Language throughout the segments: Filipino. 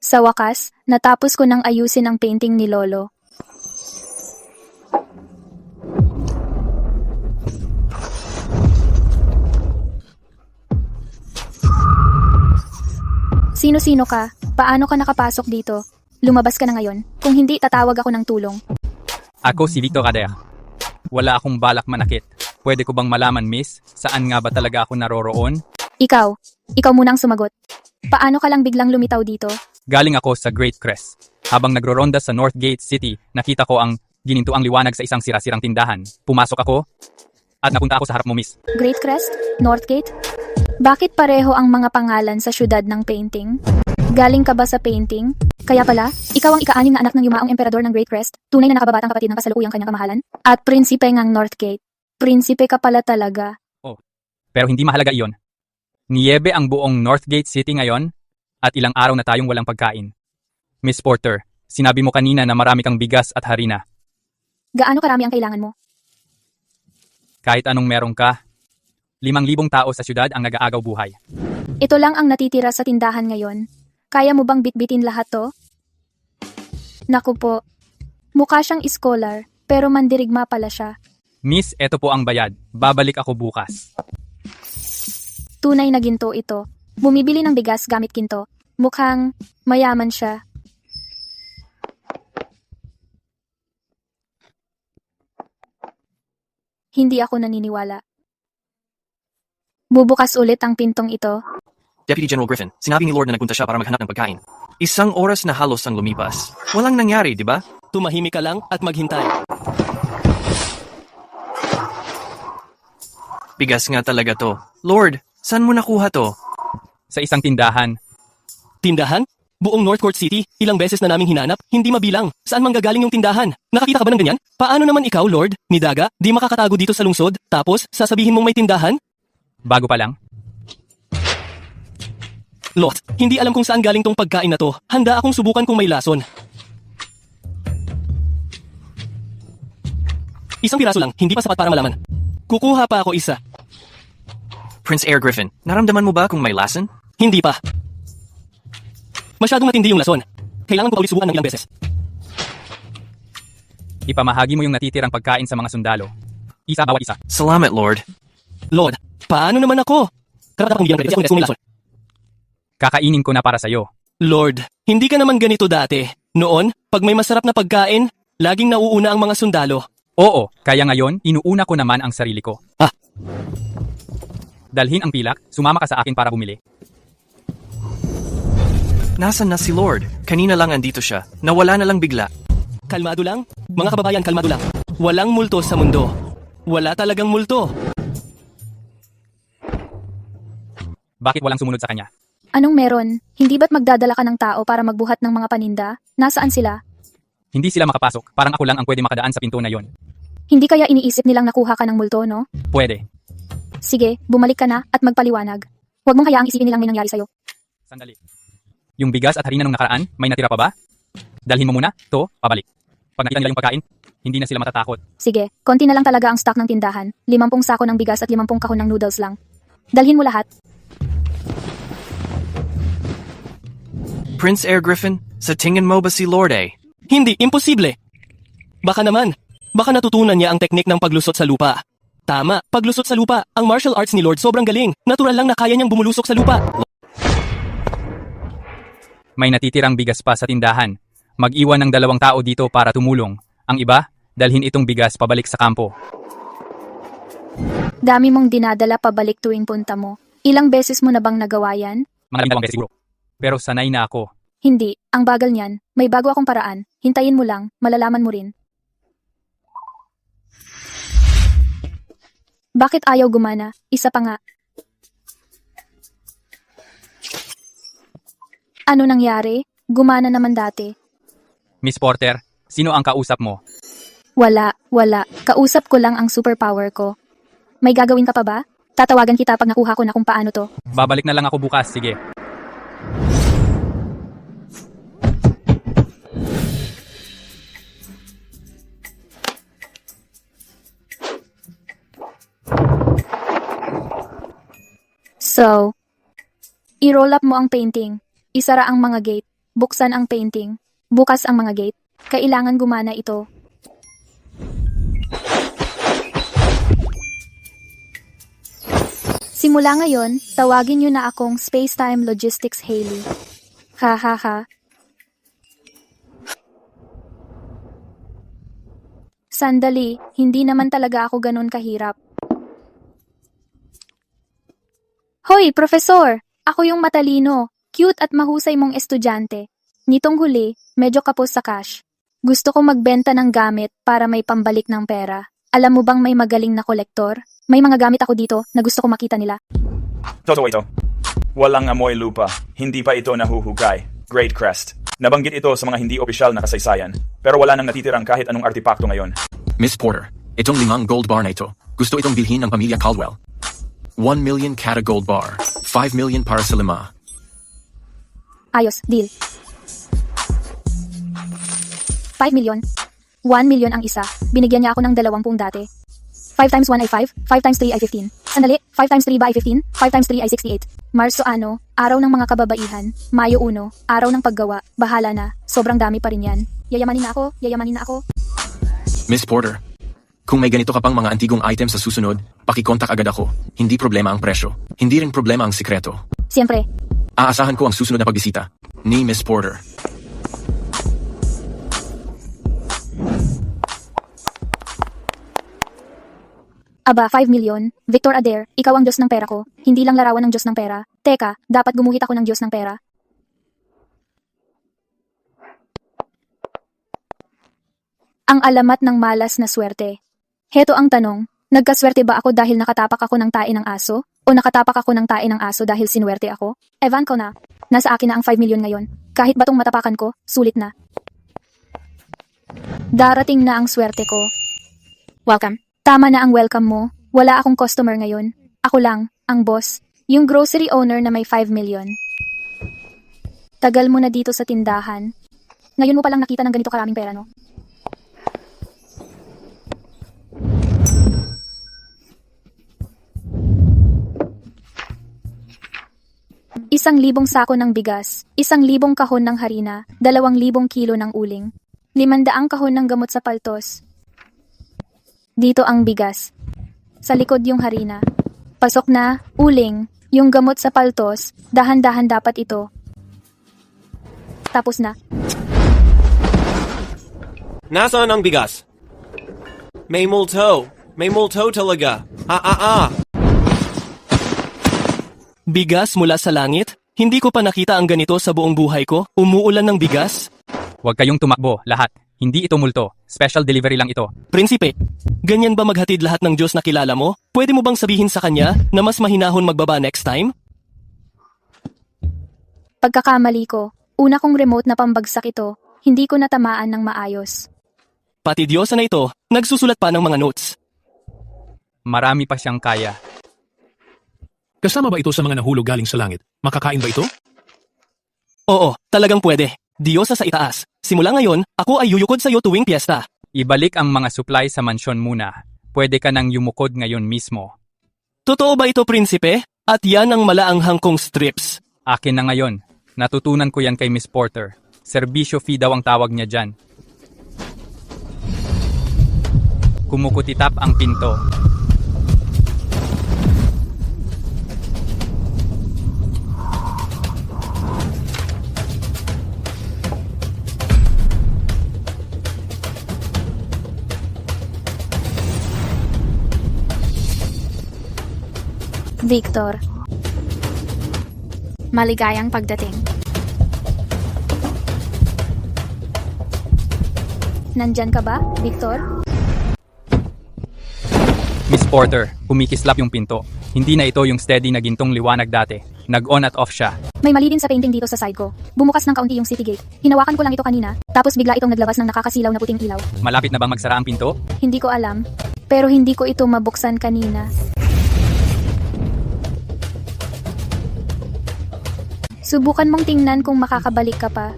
Sa wakas, natapos ko nang ayusin ang painting ni Lolo. Sino-sino ka? Paano ka nakapasok dito? Lumabas ka na ngayon. Kung hindi, tatawag ako ng tulong. Ako si Victor Cadea. Wala akong balak manakit. Pwede ko bang malaman, miss, saan nga ba talaga ako naroroon? Ikaw muna ang sumagot. Paano ka lang biglang lumitaw dito? Galing ako sa Great Crest. Habang nagroronda sa Northgate City, nakita ko ang ginintuang liwanag sa isang sira-sirang tindahan. Pumasok ako at napunta ako sa harap mo, miss. Great Crest? Northgate? Bakit pareho ang mga pangalan sa syudad ng painting? Galing ka ba sa painting? Kaya pala, ikaw ang ika-6 na anak ng yumaong emperador ng Great Crest, tunay na nakababatang kapatid ng kasalukuyang kanyang kamahalan, at prinsipe ngang Northgate. Prinsipe ka pala talaga. Oh, pero hindi mahalaga iyon. Niyebe ang buong Northgate City ngayon at ilang araw na tayong walang pagkain. Miss Porter, sinabi mo kanina na marami kang bigas at harina. Gaano karami ang kailangan mo? Kahit anong meron ka, 5,000 tao sa syudad ang nag-aagaw buhay. Ito lang ang natitira sa tindahan ngayon. Kaya mo bang bitbitin lahat to? Naku po. Mukha siyang scholar, pero mandirigma pala siya. Miss, eto po ang bayad. Babalik ako bukas. Tunay na ginto ito. Bumibili ng bigas gamit ginto. Mukhang mayaman siya. Hindi ako naniniwala. Bubukas ulit ang pintong ito. Deputy General Griffin, sinabi ni Lord na nagpunta siya para maghanap ng pagkain. 1 oras na halos ang lumipas. Walang nangyari, di ba? Tumahimik ka lang at maghintay. Bigas nga talaga to. Lord, saan mo nakuha to? Sa isang tindahan. Tindahan? Buong North Court City, ilang beses na naming hinanap, hindi mabilang. Saan manggagaling yung tindahan? Nakakita ka ba ng ganyan? Paano naman ikaw, Lord? Nidaga, di makakatago dito sa lungsod, tapos sasabihin mong may tindahan? Bago pa lang. Lot, hindi alam kung saan galing tong pagkain na to. Handa akong subukan kung may lason. Isang piraso lang, hindi pa sapat para malaman. Kukuha pa ako isa. Prince Air Griffin, naramdaman mo ba kung may lason? Hindi pa. Masyadong matindi yung lason. Kailangan ko pa ulit subukan ng ilang beses. Ipamahagi mo yung natitirang pagkain sa mga sundalo. Isa bawat isa. Salamat, Lord. Lord, paano naman ako? Karapat akong bigyan credit kasi ako may lason. Kakainin ko na para sa'yo. Lord, hindi ka naman ganito dati. Noon, pag may masarap na pagkain, laging nauuna ang mga sundalo. Oo, kaya ngayon, inuuna ko naman ang sarili ko. Ah. Dalhin ang pilak, sumama ka sa akin para bumili. Nasaan na si Lord? Kanina lang andito siya. Nawala na lang bigla. Kalmado lang? Mga kababayan, kalmado lang. Walang multo sa mundo. Wala talagang multo. Bakit walang sumunod sa kanya? Anong meron? Hindi ba't magdadala ka ng tao para magbuhat ng mga paninda? Nasaan sila? Hindi sila makapasok, parang ako lang ang pwede makadaan sa pinto na yon. Hindi kaya iniisip nilang nakuha ka ng multo, no? Pwede. Sige, bumalik ka na at magpaliwanag. Huwag mong hayaang isipin nilang may nangyari sa'yo. Sandali. Yung bigas at harina nung nakaraan, may natira pa ba? Dalhin mo muna, to, pabalik. Pag nakita nila yung pagkain, hindi na sila matatakot. Sige, konti na lang talaga ang stock ng tindahan. 50 sako ng bigas at 50 kahon ng noodles lang. Dalhin mo lahat. Prince Air Griffin, sa tingin mo ba si Lord eh? Hindi, imposible. Baka naman. Baka natutunan niya ang teknik ng paglusot sa lupa. Tama, paglusot sa lupa. Ang martial arts ni Lord sobrang galing. Natural lang na kaya niyang bumulusok sa lupa. May natitirang bigas pa sa tindahan. Mag-iwan ng 2 tao dito para tumulong. Ang iba, dalhin itong bigas pabalik sa kampo. Dami mong dinadala pabalik tuwing punta mo. Ilang beses mo na bang nagawa yan? Mga 2 beses siguro. Pero sanay na ako. Hindi, ang bagal niyan. May bago akong paraan. Hintayin mo lang, malalaman mo rin. Bakit ayaw gumana? Isa pa nga. Ano nangyari? Gumana naman dati. Miss Porter, sino ang kausap mo? Wala. Kausap ko lang ang superpower ko. May gagawin ka pa ba? Tatawagan kita pag nakuha ko na kung paano to. Babalik na lang ako bukas, sige. So, i-roll up mo ang painting. Isara ang mga gate. Buksan ang painting. Bukas ang mga gate. Kailangan gumana ito. Simula ngayon, tawagin niyo na akong Spacetime Logistics Hailey. Ha ha ha. Sandali, hindi naman talaga ako ganun kahirap. Hoy, Profesor! Ako yung matalino, cute at mahusay mong estudyante. Nitong huli, medyo kapos sa cash. Gusto ko magbenta ng gamit para may pambalik ng pera. Alam mo bang may magaling na kolektor? May mga gamit ako dito na gusto ko makita nila. Totoo ito. Walang amoy lupa. Hindi pa ito nahuhukay. Great Crest. Nabanggit ito sa mga hindi opisyal na kasaysayan. Pero wala nang natitirang kahit anong artipakto ngayon. Miss Porter, itong 5 gold bar na ito, gusto itong bilhin ng pamilya Caldwell. 1 million kada gold bar, 5 million para sa 5. Ayos, deal. 5 million. 1 million ang isa. Binigyan niya ako ng 20 dati. 5 times 1 ay 5, 5 times 3 ay 15. Sandali, 5 times 3 ba ay 15? 5 times 3 ay 68. Marso ano, araw ng mga kababaihan. Mayo 1, araw ng paggawa. Bahala na, sobrang dami pa rin yan. Yayamanin na ako, yayamanin na ako. Miss Porter, kung may ganito ka pang mga antigong item sa susunod, pakikontak agad ako. Hindi problema ang presyo. Hindi rin problema ang sikreto. Siyempre, Aasahan ko ang susunod na pagbisita ni Miss Porter. aba 5 million. Victor Adair, ikaw ang Diyos ng pera ko. Hindi lang larawan ng Diyos ng pera. Teka, dapat gumuhit ako ng Diyos ng pera. Ang alamat ng malas na swerte. Heto ang tanong, nagkaswerte ba ako dahil nakatapak ako ng tae ng aso? O nakatapak ako ng tae ng aso dahil sinwerte ako? Evan ko na. Nasa akin na ang 5 million ngayon. Kahit batong matapakan ko, sulit na. Darating na ang swerte ko. Welcome. Tama na ang welcome mo. Wala akong customer ngayon. Ako lang, ang boss. Yung grocery owner na may 5 million. Tagal mo na dito sa tindahan. Ngayon mo palang nakita ng ganito karaming pera, no? Isang 1,000 sako ng bigas, 1,000 kahon ng harina, 2,000 kilo ng uling, 500 kahon ng gamot sa paltos. Dito ang bigas. Sa likod yung harina. Pasok na, uling, yung gamot sa paltos, dahan-dahan dapat ito. Tapos na. Nasaan ang bigas? May multo. May multo talaga. Bigas mula sa langit? Hindi ko pa nakita ang ganito sa buong buhay ko. Umuulan ng bigas? Huwag kayong tumakbo, lahat. Hindi ito multo. Special delivery lang ito. Prinsipe, ganyan ba maghatid lahat ng Diyos na kilala mo? Pwede mo bang sabihin sa kanya na mas mahinahon magbaba next time? Pagkakamali ko, una kong remote na pambagsak ito, hindi ko natamaan ng maayos. Pati Diyosa na ito, nagsusulat pa ng mga notes. Marami pa siyang kaya. Kasama ba ito sa mga nahulog galing sa langit? Makakain ba ito? Oo, talagang pwede. Diyosa sa itaas. Simula ngayon, ako ay yuyukod sa iyo tuwing piyesta. Ibalik ang mga supply sa mansyon muna. Pwede ka nang yumukod ngayon mismo. Totoo ba ito, Prinsipe? At yan ang malaanghang kong strips. Akin na ngayon. Natutunan ko yan kay Miss Porter. Serbisyo fee daw ang tawag niya dyan. Kumukutitap ang pinto. Victor. Maligayang pagdating. Nandyan ka ba, Victor? Miss Porter, kumikislap yung pinto. Hindi na ito yung steady na gintong liwanag dati. Nag-on at off siya. May mali din sa painting dito sa side ko. Bumukas ng kaunti yung city gate. Hinawakan ko lang ito kanina, tapos bigla itong naglabas ng nakakasilaw na puting ilaw. Malapit na bang magsara ang pinto? Hindi ko alam, pero hindi ko ito mabuksan kanina. Subukan mong tingnan kung makakabalik ka pa.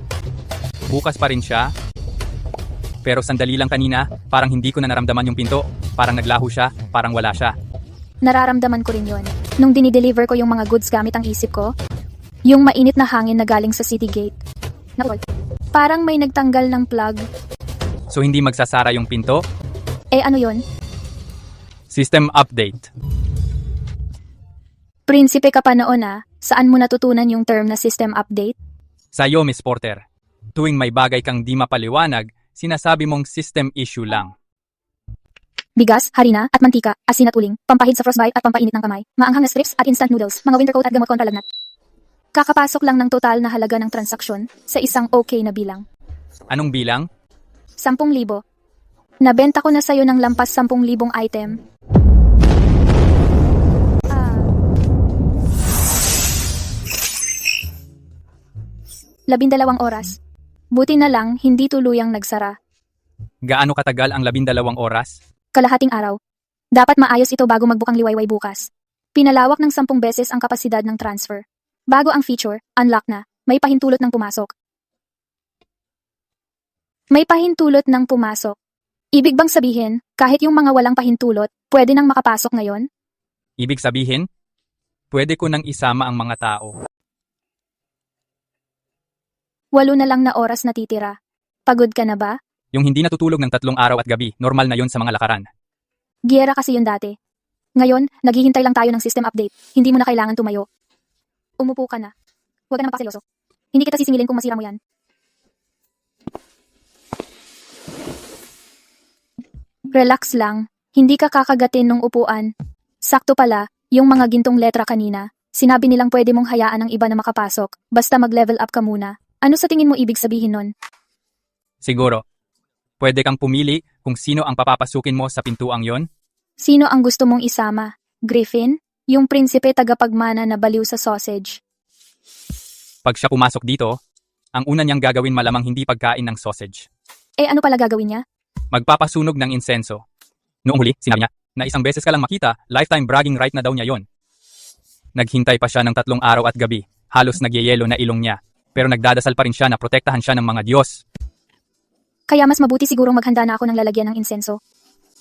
Bukas pa rin siya. Pero sandali lang kanina, parang hindi ko na naramdaman yung pinto. Parang naglaho siya, parang wala siya. Nararamdaman ko rin yon. Nung dinideliver ko yung mga goods gamit ang isip ko, yung mainit na hangin na galing sa city gate. Naurol. Parang may nagtanggal ng plug. So hindi magsasara yung pinto? Eh ano yon? System update. Prinsipe ka pa noon ah. Saan mo natutunan yung term na system update? Sa'yo, Miss Porter. Tuwing may bagay kang di mapaliwanag, sinasabi mong system issue lang. Bigas, harina, at mantika, asin at uling, pampahid sa frostbite at pampainit ng kamay, maanghang na strips at instant noodles, mga winter coat at gamot kontra lagnat. Kakapasok lang ng total na halaga ng transaksyon sa isang okay na bilang. Anong bilang? 10,000. Nabenta ko na sa'yo ng lampas 10,000 item. 12 oras. Buti na lang, hindi tuluyang nagsara. Gaano katagal ang 12 oras? Kalahating araw. Dapat maayos ito bago magbukang liwayway bukas. Pinalawak ng 10 beses ang kapasidad ng transfer. Bago ang feature, unlock na. May pahintulot ng pumasok. May pahintulot ng pumasok. Ibig bang sabihin, kahit yung mga walang pahintulot, pwede nang makapasok ngayon? Ibig sabihin, pwede ko nang isama ang mga tao. 8 na lang na oras natitira. Pagod ka na ba? Yung hindi natutulog ng 3 araw at gabi, normal na yon sa mga lakaran. Giyera kasi yun dati. Ngayon, naghihintay lang tayo ng system update. Hindi mo na kailangan tumayo. Umupo ka na. Huwag ka na magpakiloso. Hindi kita sisingilin kung masira mo yan. Relax lang. Hindi ka kakagatin ng upuan. Sakto pala, yung mga gintong letra kanina, sinabi nilang pwede mong hayaan ng iba na makapasok, basta mag-level up ka muna. Ano sa tingin mo ibig sabihin nun? Siguro. Pwede kang pumili kung sino ang papapasukin mo sa pintuang yon? Sino ang gusto mong isama? Griffin? Yung prinsipe tagapagmana na baliw sa sausage. Pag siya pumasok dito, ang una niyang gagawin malamang hindi pagkain ng sausage. Eh ano pala gagawin niya? Magpapasunog ng insenso. Noong huli, sinabi niya na isang beses ka lang makita, lifetime bragging right na daw niya yon. Naghintay pa siya ng 3 araw at gabi, halos nagyayelo na ilong niya. Pero nagdadasal pa rin siya na protektahan siya ng mga Diyos. Kaya mas mabuti sigurong maghanda na ako ng lalagyan ng insenso.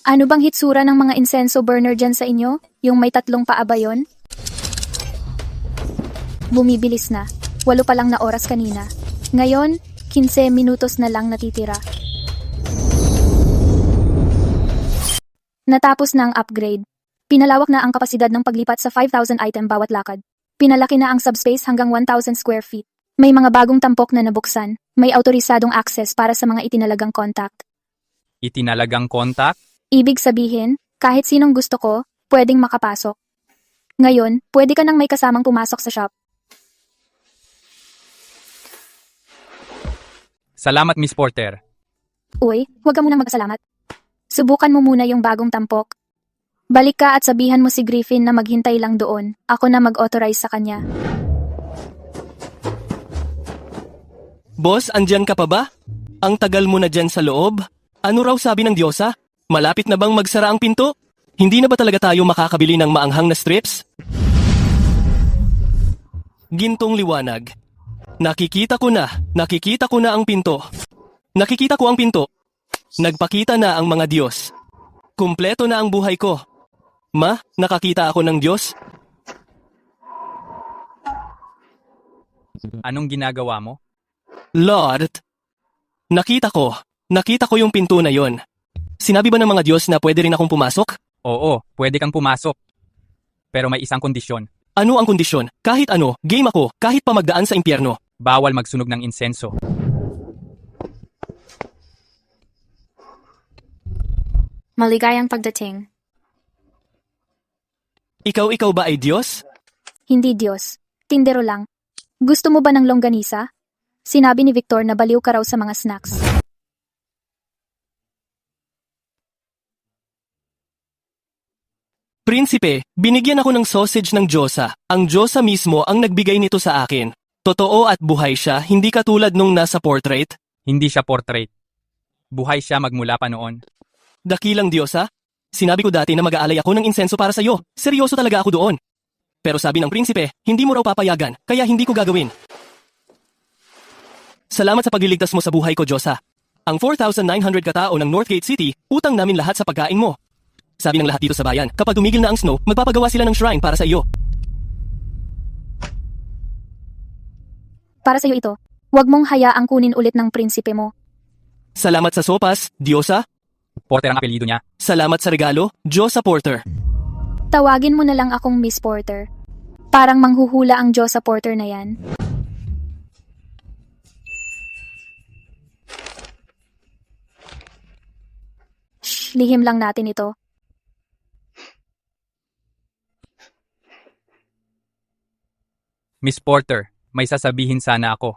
Ano bang hitsura ng mga insenso burner dyan sa inyo? Yung may 3 paa ba yun? Bumibilis na. 8 pa lang na oras kanina. Ngayon, 15 minutos na lang natitira. Natapos na ang upgrade. Pinalawak na ang kapasidad ng paglipat sa 5,000 item bawat lakad. Pinalaki na ang subspace hanggang 1,000 square feet. May mga bagong tampok na nabuksan. May autorisadong access para sa mga itinalagang contact. Itinalagang kontak? Ibig sabihin, kahit sinong gusto ko, pwedeng makapasok. Ngayon, pwede ka nang may kasamang pumasok sa shop. Salamat, Miss Porter. Uy, huwag ka munang magpasalamat. Subukan mo muna yung bagong tampok. Balik ka at sabihan mo si Griffin na maghintay lang doon. Ako na mag-authorize sa kanya. Boss, andyan ka pa ba? Ang tagal mo na dyan sa loob. Ano raw sabi ng Diyosa? Malapit na bang magsara ang pinto? Hindi na ba talaga tayo makakabili ng maanghang na strips? Gintong liwanag. Nakikita ko na ang pinto. Nakikita ko ang pinto. Nagpakita na ang mga Diyos. Kumpleto na ang buhay ko. Ma, nakakita ako ng Diyos? Anong ginagawa mo? Lord, nakita ko yung pinto na yon. Sinabi ba ng mga Diyos na pwede rin akong pumasok? Oo, pwede kang pumasok. Pero may isang kondisyon. Ano ang kondisyon? Kahit ano, game ako, kahit pa magdaan sa impyerno. Bawal magsunog ng insenso. Maligayang pagdating. Ikaw ba ay Diyos? Hindi Diyos. Tindero lang. Gusto mo ba ng longganisa? Sinabi ni Victor na baliw ka raw sa mga snacks. Prinsipe, binigyan ako ng sausage ng Diyosa. Ang Diyosa mismo ang nagbigay nito sa akin. Totoo at buhay siya, hindi katulad nung nasa portrait. Hindi siya portrait. Buhay siya magmula pa noon. Dakilang Diyosa? Sinabi ko dati na mag-aalay ako ng insenso para sa iyo. Seryoso talaga ako doon. Pero sabi ng prinsipe, hindi mo raw papayagan, kaya hindi ko gagawin. Salamat sa pagliligtas mo sa buhay ko, Diyosa. Ang 4,900 katao ng Northgate City, utang namin lahat sa pagkain mo. Sabi ng lahat dito sa bayan, kapag tumigil na ang snow, magpapagawa sila ng shrine para sa iyo. Para sa'yo ito. Huwag mong hayaang kunin ulit ng prinsipe mo. Salamat sa sopas, Diyosa. Porter ang apelyido niya. Salamat sa regalo, Diyosa Porter. Tawagin mo na lang akong Miss Porter. Parang manghuhula ang Diyosa Porter na yan. Shh, lihim lang natin ito. Miss Porter, may sasabihin sana ako.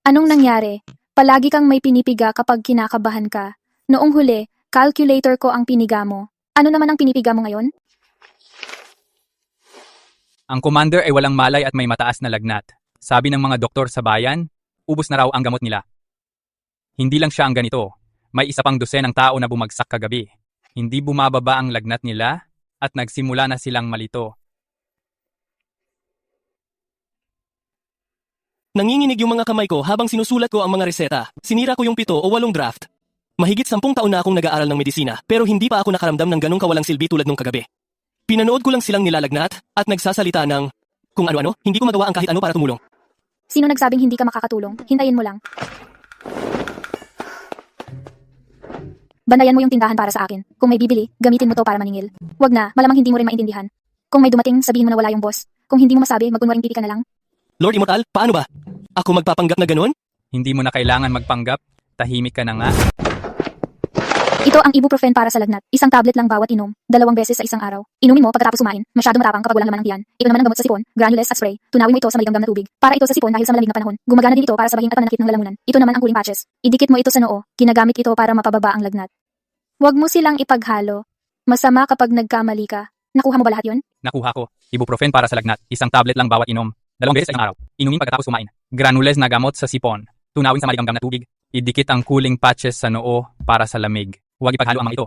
Anong nangyari? Palagi kang may pinipiga kapag kinakabahan ka. Noong huli, calculator ko ang piniga mo. Ano naman ang pinipiga mo ngayon? Ang commander ay walang malay at may mataas na lagnat. Sabi ng mga doktor sa bayan, ubos na raw ang gamot nila. Hindi lang siya ang ganito. May isa pang dosenang tao na bumagsak kagabi. Hindi bumababa ang lagnat nila at nagsimula na silang malito. Nanginginig yung mga kamay ko habang sinusulat ko ang mga reseta. Sinira ko yung 7 o 8 draft. Mahigit 10 taon na akong nag-aaral ng medisina, pero hindi pa ako nakaramdam ng ganong kawalang silbi tulad nung kagabi. Pinanood ko lang silang nilalagnat at nagsasalita ng kung ano-ano, hindi ko magawa ang kahit ano para tumulong. Sino nagsabing hindi ka makakatulong? Hintayin mo lang. Bandayan mo yung tindahan para sa akin. Kung may bibili, gamitin mo to para maningil. Wag na, malamang hindi mo rin maintindihan. Kung may dumating, sabihin mo na wala yung boss. Kung hindi mo masabi, magkunwaring pipi ka na lang. Lord Immortal, paano ba? Ako magpapanggap na ganon? Hindi mo na kailangan magpanggap, tahimik ka na nga. Ito ang ibuprofen para sa lagnat. Isang tablet lang bawat inom, 2 beses sa isang araw. Inumin mo pagkatapos kumain. Masyado matapang kapag walang laman ng tiyan. Ito naman ang gamot sa sipon, granules at spray. Tunawin mo ito sa maligamgam na tubig. Para ito sa sipon dahil sa malamig na panahon. Gumagana din ito para sa bahing at pananakit ng lalamunan. Ito naman ang cooling patches. Idikit mo ito sa noo. Ginagamit ito para mapababa ang lagnat. Huwag mo silang ipaghalo. Masama kapag nagkamali ka. Nakuha mo ba lahat yun? Nakuha ko. Ibuprofen para sa lagnat. Isang tablet lang bawat inom. 2 beses sa isang araw. Inumin pagkatapos kumain. Granules na gamot sa sipon. Tunawin sa maligamgam na tubig. Idikit ang cooling patches sa noo para sa lamig. Huwag ipaghalo ang mga ito.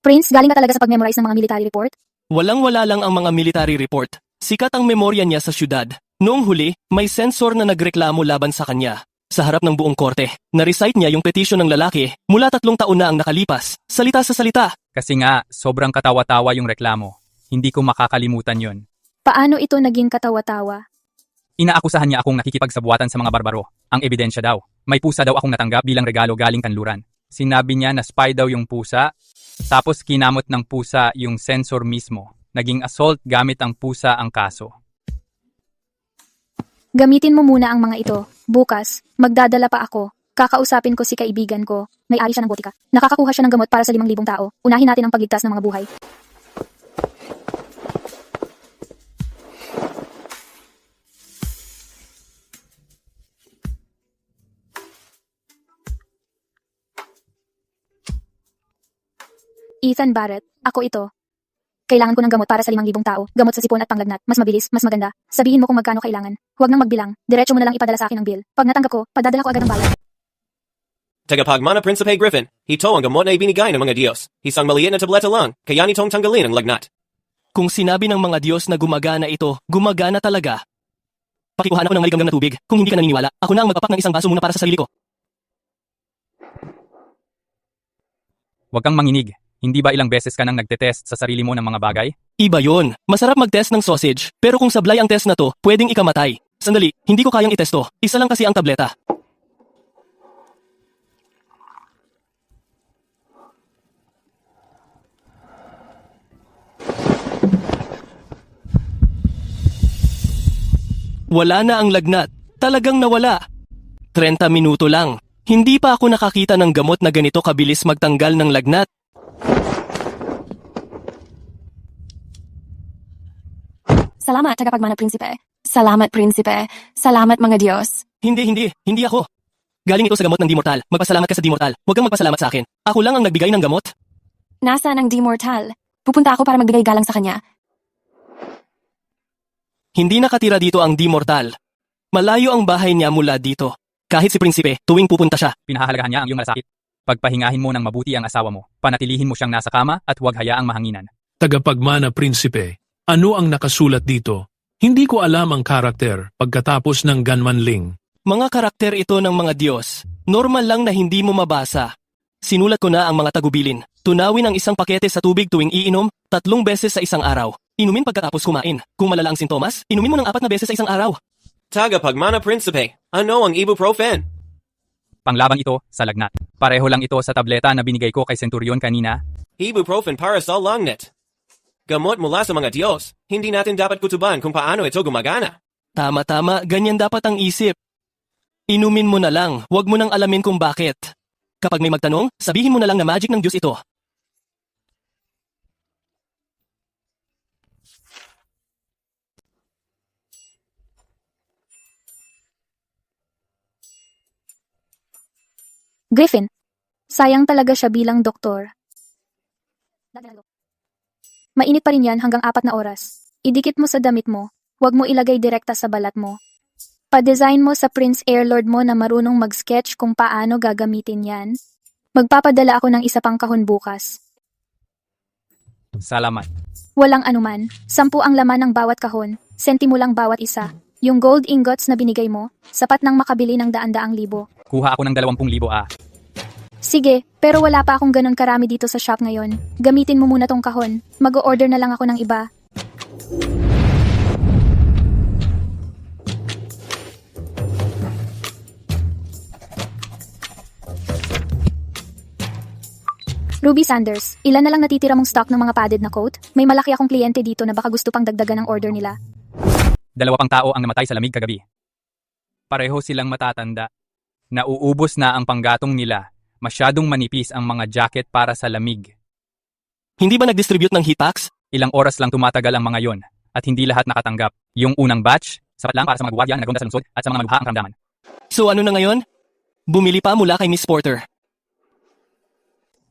Prince, galing ka talaga sa pag-memorize ng mga military report? Walang-wala lang ang mga military report. Sikat ang memorya niya sa syudad. Noong huli, may sensor na nagreklamo laban sa kanya. Sa harap ng buong korte, na-recite niya yung petisyon ng lalaki mula 3 taon na ang nakalipas. Salita sa salita. Kasi nga, sobrang katawa-tawa yung reklamo. Hindi ko makakalimutan yon. Paano ito naging katawa-tawa? Inaakusahan niya akong nakikipagsabuatan sa mga barbaro. Ang ebidensya daw. May pusa daw akong natanggap bilang regalo galing kanluran. Sinabi niya na spy daw yung pusa. Tapos kinamot ng pusa yung sensor mismo. Naging assault gamit ang pusa ang kaso. Gamitin mo muna ang mga ito. Bukas, magdadala pa ako. Kakausapin ko si kaibigan ko. May-ari siya ng botika. Nakakakuha siya ng gamot para sa 5,000 tao. Unahin natin ang pagligtas ng mga buhay. Ethan Barrett, ako ito. Kailangan ko ng gamot para sa 5,000 tao. Gamot sa sipon at panglagnat. Mas mabilis, mas maganda. Sabihin mo kung magkano kailangan. Huwag nang magbilang. Diretso mo na lang ipadala sa akin ang bill. Pag natanggap ko, padadala ko agad ang bayad. Tagapagmana Principe Griffin, hito ang gamot na ibinigay ng mga Diyos. Isang maliit na tableta lang, kaya nitong tanggalin ang lagnat. Kung sinabi ng mga Diyos na gumagana ito, gumagana talaga. Pakikuhanan ko ng maligamgam na tubig. Kung hindi ka naniniwala, ako na ang magpapak ng isang baso muna para sa sarili ko. Huwag kang manginig. Hindi ba ilang beses ka nang nagtetest sa sarili mo ng mga bagay? Iba yon. Masarap mag-test ng sausage, pero kung sablay ang test na to, pwedeng ikamatay. Sandali, hindi ko kayang itesto. Isa lang kasi ang tableta. Wala na ang lagnat. Talagang nawala. 30 minuto lang. Hindi pa ako nakakita ng gamot na ganito kabilis magtanggal ng lagnat. Salamat, tagapagmana prinsipe. Salamat, prinsipe. Salamat, mga Diyos. Hindi ako. Galing ito sa gamot ng Dimortal. Magpasalamat ka sa Dimortal. Huwag kang magpasalamat sa akin. Ako lang ang nagbigay ng gamot. Nasaan ang Dimortal? Pupunta ako para magbigay galang sa kanya. Hindi nakatira dito ang Dimortal. Malayo ang bahay niya mula dito. Kahit si prinsipe, tuwing pupunta siya. Pinahahalagahan niya ang iyong malasakit. Pagpahingahin mo ng mabuti ang asawa mo. Panatilihin mo siyang nasa kama at huwag hayaang mahanginan. Tagapagmana prinsipe, ano ang nakasulat dito? Hindi ko alam ang karakter pagkatapos ng ganmanling. Mga karakter ito ng mga Diyos. Normal lang na hindi mo mabasa. Sinulat ko na ang mga tagubilin. Tunawin ang isang pakete sa tubig tuwing iinom 3 beses sa isang araw. Inumin pagkatapos kumain. Kung malala ang sintomas, inumin mo ng 4 na beses sa isang araw. Tagapagmana Principe, ano ang ibuprofen? Panglabang ito sa lagnat. Pareho lang ito sa tableta na binigay ko kay Centurion kanina. Ibuprofen para sa lungnet. Gamot mula sa mga Diyos, hindi natin dapat kutuban kung paano ito gumagana. Tama, ganyan dapat ang isip. Inumin mo na lang, huwag mo nang alamin kung bakit. Kapag may magtanong, sabihin mo na lang na magic ng Diyos ito. Griffin, sayang talaga siya bilang doktor. Mainit pa rin yan hanggang 4 na oras. Idikit mo sa damit mo, huwag mo ilagay direkta sa balat mo. Pa-design mo sa Prince Airlord mo na marunong mag-sketch kung paano gagamitin yan. Magpapadala ako ng isa pang kahon bukas. Salamat. Walang anuman, 10 ang laman ng bawat kahon, sentimo lang bawat isa. Yung gold ingots na binigay mo, sapat nang makabili ng daan-daang libo. Kuha ako ng 20,000. Sige, pero wala pa akong ganun karami dito sa shop ngayon. Gamitin mo muna tong kahon. Mag-o-order na lang ako ng iba. Ruby Sanders, ilan na lang natitira mong stock ng mga padded na coat? May malaki akong kliyente dito na baka gusto pang dagdagan ng order nila. 2 pang tao ang namatay sa lamig kagabi. Pareho silang matatanda. Nauubos na ang panggatong nila. Masyadong manipis ang mga jacket para sa lamig. Hindi ba nag-distribute ng heat packs? Ilang oras lang tumatagal ang mga yon, at hindi lahat nakatanggap. Yung unang batch, sapat lang para sa mga gwardiya na nagronda sa lungsod at sa mga malubha ang karamdaman. So ano na ngayon? Bumili pa mula kay Miss Porter.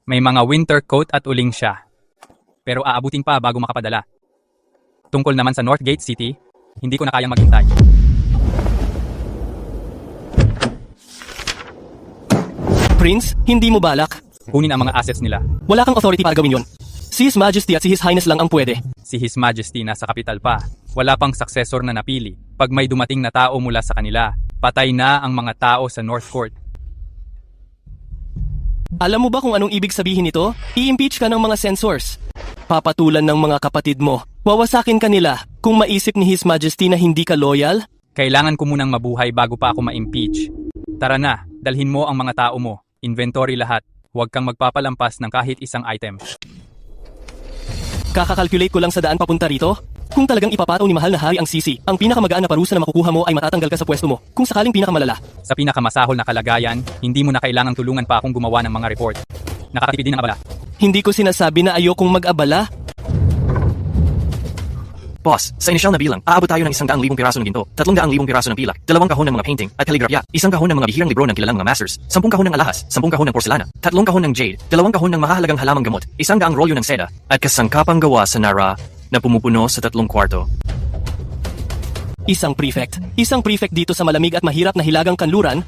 May mga winter coat at uling siya. Pero aabutin pa bago makapadala. Tungkol naman sa Northgate City, hindi ko na kayang maghintay. Prince, hindi mo balak. Kunin ang mga assets nila. Wala kang authority para gawin yun. Si His Majesty at si His Highness lang ang pwede. Si His Majesty nasa kapital pa. Wala pang successor na napili. Pag may dumating na tao mula sa kanila, patay na ang mga tao sa North Court. Alam mo ba kung anong ibig sabihin nito? I-impeach ka ng mga censors. Papatulan ng mga kapatid mo. Wawasakin ka nila kung maisip ni His Majesty na hindi ka loyal. Kailangan ko munang mabuhay bago pa ako ma-impeach. Tara na, dalhin mo ang mga tao mo. Inventory lahat. Huwag kang magpapalampas ng kahit isang item. Kakakalculate ko lang sa daan papunta rito. Kung talagang ipapataw ni mahal na hari ang sisi, ang pinakamagaan na parusa na makukuha mo ay matatanggal ka sa pwesto mo. Kung sakaling pinakamalala. Sa pinakamasahol na kalagayan, hindi mo na kailangang tulungan pa akong gumawa ng mga report. Nakakatipid din ng abala. Hindi ko sinasabi na ayokong mag-abala. Boss, sa inisyal na bilang, aabot tayo ng 100,000 piraso ng ginto, 300,000 piraso ng pilak, 2 kahon ng mga painting at kaligrafya, 1 kahon ng mga bihirang libro ng kilalang mga masters, 10 kahon ng alahas, 10 kahon ng porselana, 3 kahon ng jade, 2 kahon ng mahahalagang halamang gamot, 100 rolyo ng seda, at kasangkapang gawa sa nara na pumupuno sa 3 kwarto. Isang prefect dito sa malamig at mahirap na hilagang kanluran.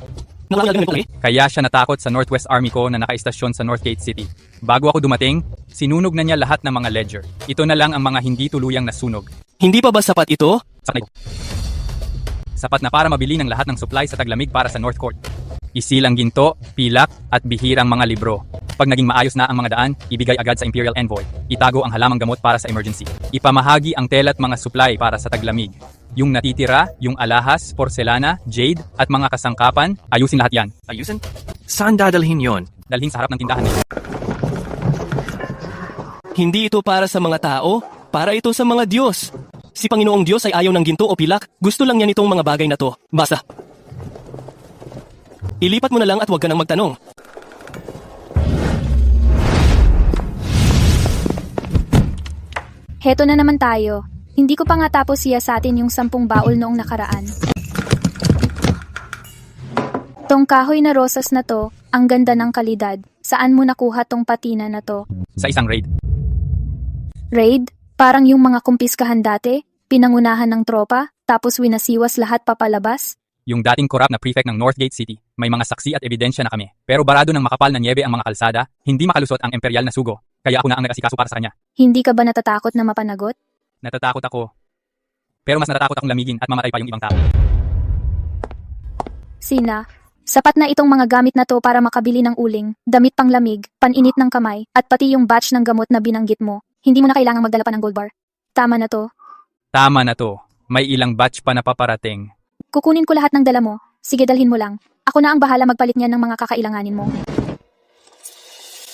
Kaya siya natakot sa Northwest Army ko na nakaistasyon sa Northgate City. Bago ako dumating, sinunog na niya lahat ng mga ledger. Ito na lang ang mga hindi tuluyang nasunog. Hindi pa ba sapat ito? Sapat na para mabili ng lahat ng supply sa taglamig para sa North Court. Isilang ginto, pilak, at bihirang mga libro. Pag naging maayos na ang mga daan, ibigay agad sa Imperial Envoy. Itago ang halamang gamot para sa emergency. Ipamahagi ang tela at mga supply para sa taglamig. Yung natitira, yung alahas, porselana, jade, at mga kasangkapan, ayusin lahat yan. Ayusin? Saan dadalhin yon? Dalhin sa harap ng tindahan nila. Hindi ito para sa mga tao, para ito sa mga Diyos. Si Panginoong Diyos ay ayaw ng ginto o pilak, gusto lang niya nitong mga bagay na to. Basta. Ilipat mo na lang at huwag ka nang magtanong. Heto na naman tayo. Hindi ko pa nga tapos siyasatin yung 10 baul noong nakaraan. Tong kahoy na rosas na to, ang ganda ng kalidad. Saan mo nakuha tong patina na to? Sa isang raid. Raid? Parang yung mga kumpiskahan dati? Pinangunahan ng tropa? Tapos winasiwas lahat papalabas? Yung dating korap na prefect ng Northgate City, may mga saksi at ebidensya na kami. Pero barado ng makapal na niebe ang mga kalsada, hindi makalusot ang imperial na sugo. Kaya ako na ang nag-asikaso para sa kanya. Hindi ka ba natatakot na mapanagot? Natatakot ako. Pero mas natatakot akong lamigin at mamatay pa yung ibang tao. Sina, sapat na itong mga gamit na to para makabili ng uling, damit pang lamig, paninit ng kamay, at pati yung batch ng gamot na binanggit mo. Hindi mo na kailangang magdala pa ng gold bar. Tama na to. Tama na to. May ilang batch pa na paparating. Kukunin ko lahat ng dala mo. Sige, dalhin mo lang. Ako na ang bahala magpalit niyan ng mga kakailanganin mo.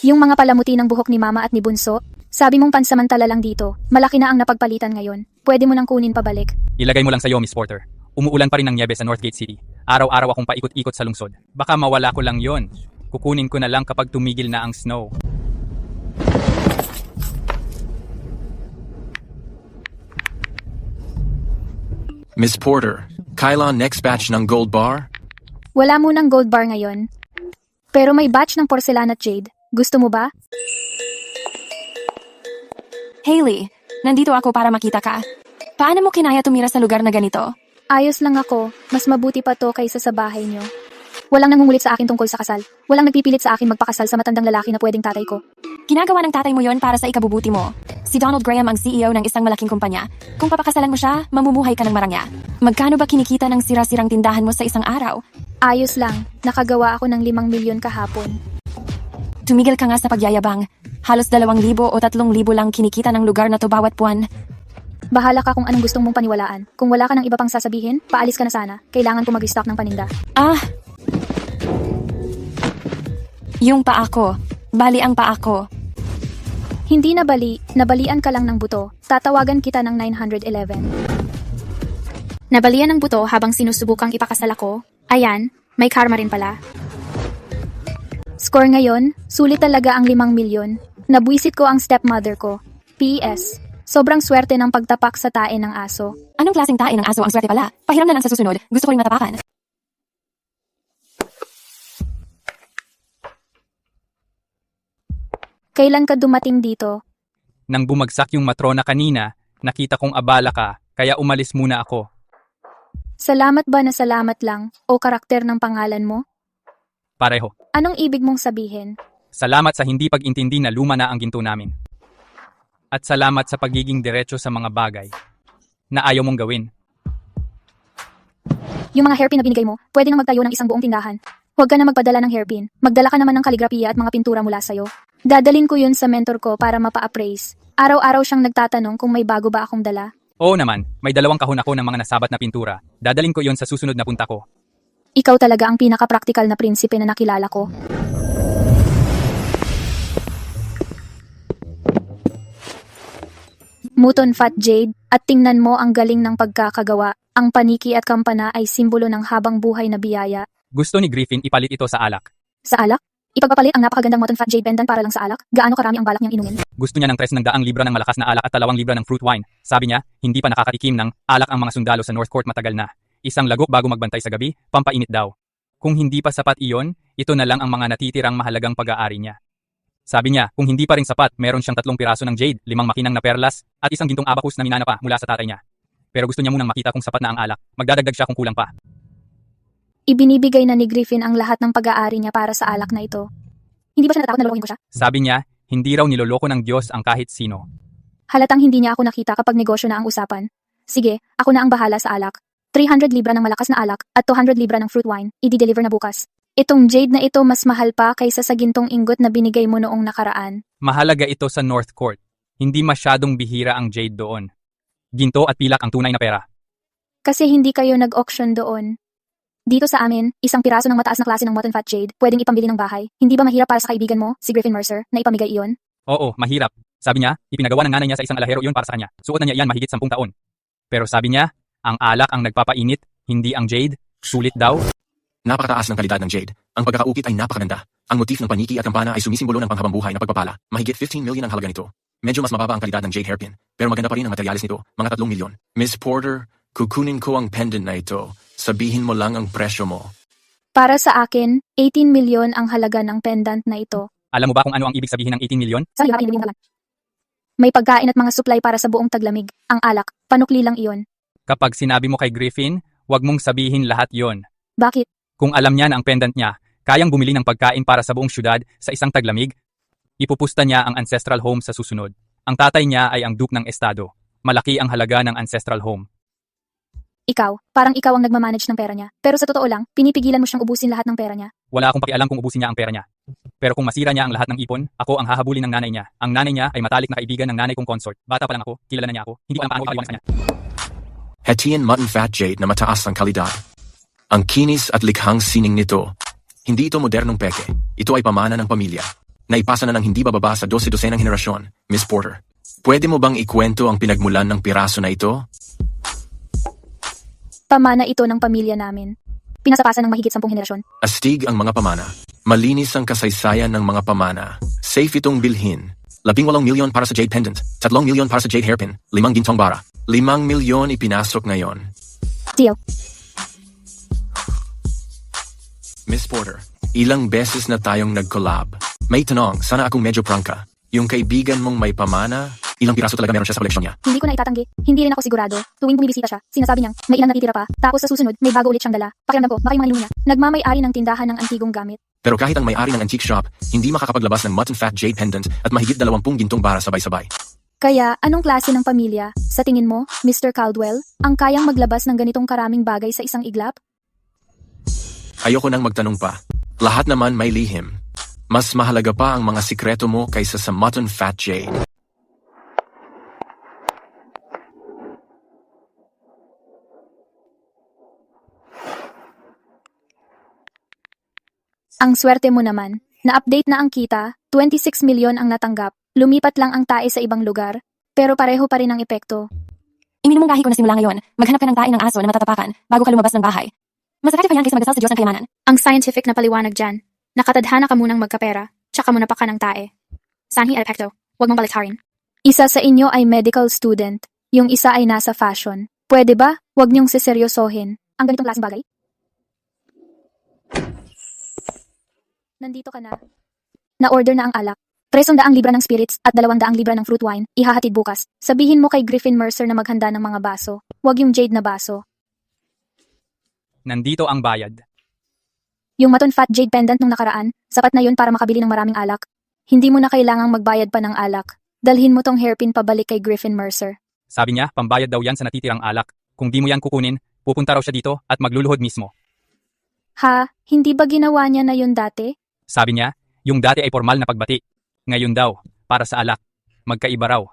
Yung mga palamuti ng buhok ni Mama at ni Bunso, sabi mong pansamantala lang dito. Malaki na ang napagpalitan ngayon. Pwede mo nang kunin pabalik. Ilagay mo lang sa'yo, Miss Porter. Umuulan pa rin ng niebe sa Northgate City. Araw-araw akong paikot-ikot sa lungsod. Baka mawala ko lang yon. Kukunin ko na lang kapag tumigil na ang snow. Miss Porter, kailan next batch ng gold bar? Wala munang gold bar ngayon. Pero may batch ng porcelana at jade. Gusto mo ba? Hailey, nandito ako para makita ka. Paano mo kinaya tumira sa lugar na ganito? Ayos lang ako. Mas mabuti pa to kaysa sa bahay nyo. Walang nangungulit sa akin tungkol sa kasal. Walang nagpipilit sa akin magpakasal sa matandang lalaki na pwedeng tatay ko. Ginagawa ng tatay mo yon para sa ikabubuti mo. Si Donald Graham ang CEO ng isang malaking kumpanya. Kung papakasalan mo siya, mamumuhay ka ng marangya. Magkano ba kinikita ng sira-sirang tindahan mo sa isang araw? Ayos lang. Nakagawa ako ng 5 milyon kahapon. Tumigil ka nga sa pagyayabang. Halos 2,000 o 3,000 lang kinikita ng lugar na to bawat buwan. Bahala ka kung anong gustong mong paniwalaan. Kung wala ka ng iba pang sasabihin, paalis ka na sana. Kailangan ko mag-restock ng paninda. Yung paa ko. Bali ang paa ko. Hindi nabali, nabalian ka lang ng buto. Tatawagan kita ng 911. Nabalian ng buto habang sinusubukang ipakasal ako. Ayan, may karma rin pala. Score ngayon, sulit talaga ang 5 milyon. Nabwisit ko ang stepmother ko. P.S. Sobrang swerte ng pagtapak sa tae ng aso. Anong klaseng tae ng aso ang swerte pala? Pahiram na lang sa susunod. Gusto ko rin matapakan. Kailan ka dumating dito? Nang bumagsak yung matrona kanina, nakita kong abala ka, kaya umalis muna ako. Salamat ba na salamat lang o karakter ng pangalan mo? Pareho. Anong ibig mong sabihin? Salamat sa hindi pag-intindi na luma na ang ginto namin. At salamat sa pagiging diretso sa mga bagay na ayaw mong gawin. Yung mga hairpin na binigay mo, pwede nang magtayo ng isang buong tindahan. Huwag ka na magpadala ng hairpin. Magdala ka naman ng kaligrafiya at mga pintura mula sa'yo. Dadalin ko yun sa mentor ko para mapa-appraise. Araw-araw siyang nagtatanong kung may bago ba akong dala. Oo naman, may 2 kahon ako ng mga nasabat na pintura. Dadalin ko yon sa susunod na punta ko. Ikaw talaga ang pinaka-practical na prinsipe na nakilala ko. Muton Fat Jade, at tingnan mo ang galing ng pagkakagawa. Ang paniki at kampana ay simbolo ng habang buhay na biyaya. Gusto ni Griffin ipalit ito sa alak. Sa alak? Ipagpapalit ang napakagandang Muton Fat Jade pendant para lang sa alak? Gaano karami ang balak niyang inumin? Gusto niya ng 300 libra ng malakas na alak at 2 libra ng fruit wine. Sabi niya, hindi pa nakakatikim ng alak ang mga sundalo sa North Court matagal na. Isang lagok bago magbantay sa gabi, pampainit daw. Kung hindi pa sapat iyon, ito na lang ang mga natitirang mahalagang pag-aari niya. Sabi niya, kung hindi pa rin sapat, meron siyang 3 piraso ng jade, 5 makinang na perlas, at isang gintong abacus na minana pa mula sa tatay niya. Pero gusto niya munang makita kung sapat na ang alak. Magdadagdag siya kung kulang pa. Ibinibigay na ni Griffin ang lahat ng pag-aari niya para sa alak na ito. Hindi ba siya natatakot na lolokohin ko siya? Sabi niya, hindi raw niloloko ng Diyos ang kahit sino. Halatang hindi niya ako nakita kapag negosyo na ang usapan. Sige, ako na ang bahala sa alak. 300 libra ng malakas na alak at 200 libra ng fruit wine, i-deliver na bukas. Itong jade na ito mas mahal pa kaysa sa gintong ingot na binigay mo noong nakaraan. Mahalaga ito sa North Court. Hindi masyadong bihira ang jade doon. Ginto at pilak ang tunay na pera. Kasi hindi kayo nag-auction doon. Dito sa amin, isang piraso ng mataas na klase ng Muton Fat Jade, pwedeng ipambili ng bahay. Hindi ba mahirap para sa kaibigan mo, si Griffin Mercer, na ipamigay iyon? Oo, mahirap. Sabi niya, ipinagawa ng nanay niya sa isang alahero iyon para sa kanya. Suot na niya iyan mahigit 10 taon. Pero sabi niya, ang alak ang nagpapainit, hindi ang jade. Sulit daw. Napakataas ng kalidad ng jade. Ang pagkakaukit ay napakaganda. Ang motif ng paniki at kampana ay sumisimbolo ng panghabang buhay na pagpapala. Mahigit 15 million ang halaga nito. Medyo mas mababa ang kalidad ng jade hairpin, pero maganda pa rin ang materyales nito, mga 3 milyon. Miss Porter, kukunin ko ang pendant na ito. Sabihin mo lang ang presyo mo. Para sa akin, 18 milyon ang halaga ng pendant na ito. Alam mo ba kung ano ang ibig sabihin ng 18 milyon? Sa hirap yung may pagkain at mga supply para sa buong taglamig. Ang alak, panukli lang iyon. Kapag sinabi mo kay Griffin, huwag mong sabihin lahat yon. Bakit? Kung alam niya na ang pendant niya, kayang bumili ng pagkain para sa buong syudad sa isang taglamig, ipupusta niya ang ancestral home sa susunod. Ang tatay niya ay ang Duke ng Estado. Malaki ang halaga ng ancestral home. Ikaw, parang ikaw ang nagmamanage ng pera niya. Pero sa totoo lang, pinipigilan mo siyang ubusin lahat ng pera niya. Wala akong pakialam kung ubusin niya ang pera niya. Pero kung masira niya ang lahat ng ipon, ako ang hahabulin ng nanay niya. Ang nanay niya ay matalik na kaibigan ng nanay kong consort. Bata pa lang ako, kilala na niya ako. Hindi ko alam paano ipaliwanag sa kanya. Hettian mutton fat jade na mataas ang kalidad. Ang kinis at likhang sining nito. Hindi ito modernong peke. Ito ay pamana ng pamilya. Naipasa na ng hindi bababa sa 12-dosenang henerasyon, Miss Porter. Pwede mo bang ikwento ang pinagmulan ng piraso na ito? Pamana ito ng pamilya namin. Pinasapasa ng mahigit 10 henerasyon. Astig ang mga pamana. Malinis ang kasaysayan ng mga pamana. Safe itong bilhin. 18 milyon para sa jade pendant, 3 milyon para sa jade hairpin, 5 gintong bara. 5 milyon ipinasok ngayon. Deal. Miss Porter, ilang beses na tayong nag-collab. May tanong, sana akong medyo prangka. Yung kaibigan mong may pamana, ilang piraso talaga meron siya sa koleksyon niya? Hindi ko na itatanggi. Hindi rin ako sigurado. Tuwing bumibisita siya, sinasabi niyang may ilang natitira pa. Tapos sa susunod, may bago ulit siyang dala. Pakiramdam ko, baka yung mga ilong niya. Nagmamay-ari ng tindahan ng antigong gamit. Pero kahit ang may-ari ng antique shop, hindi makakapaglabas ng mutton fat jade pendant at mahigit 20 gintong bara sabay-sabay. Kaya, anong klase ng pamilya, sa tingin mo, Mr. Caldwell, ang kayang maglabas ng ganitong karaming bagay sa isang iglap? Ayoko nang magtanong pa. Lahat naman may lihim. Mas mahalaga pa ang mga sikreto mo kaysa sa mutton fat jade. Ang swerte mo naman, na-update na ang kita, 26 milyon ang natanggap, lumipat lang ang tae sa ibang lugar, pero pareho pa rin ang epekto. Iminumungkahi ko na simula ngayon, maghanap ka ng tae ng aso na matatapakan bago ka lumabas ng bahay. Mas effective pa yan kaysa magdasal sa Diyos ng kayamanan. Ang scientific na paliwanag dyan, nakatadhana ka munang magkapera, tsaka mo napaka ng tae. Sanhi el epekto, huwag mong baliktarin. Isa sa inyo ay medical student, yung isa ay nasa fashion. Pwede ba, huwag niyong seseryosohin ang ganitong klaseng bagay? Nandito ka na. Na-order na ang alak. 300 libra ng spirits at 200 libra ng fruit wine, ihahatid bukas. Sabihin mo kay Griffin Mercer na maghanda ng mga baso. Huwag yung jade na baso. Nandito ang bayad. Yung maton fat jade pendant nung nakaraan, sapat na yun para makabili ng maraming alak. Hindi mo na kailangang magbayad pa ng alak. Dalhin mo tong hairpin pabalik kay Griffin Mercer. Sabi niya, pambayad daw yan sa natitirang alak. Kung di mo yan kukunin, pupunta raw siya dito at magluluhod mismo. Ha? Hindi ba ginawa niya na yun dati? Sabi niya, yung dati ay formal na pagbati. Ngayon daw, para sa alak. Magkaiba raw.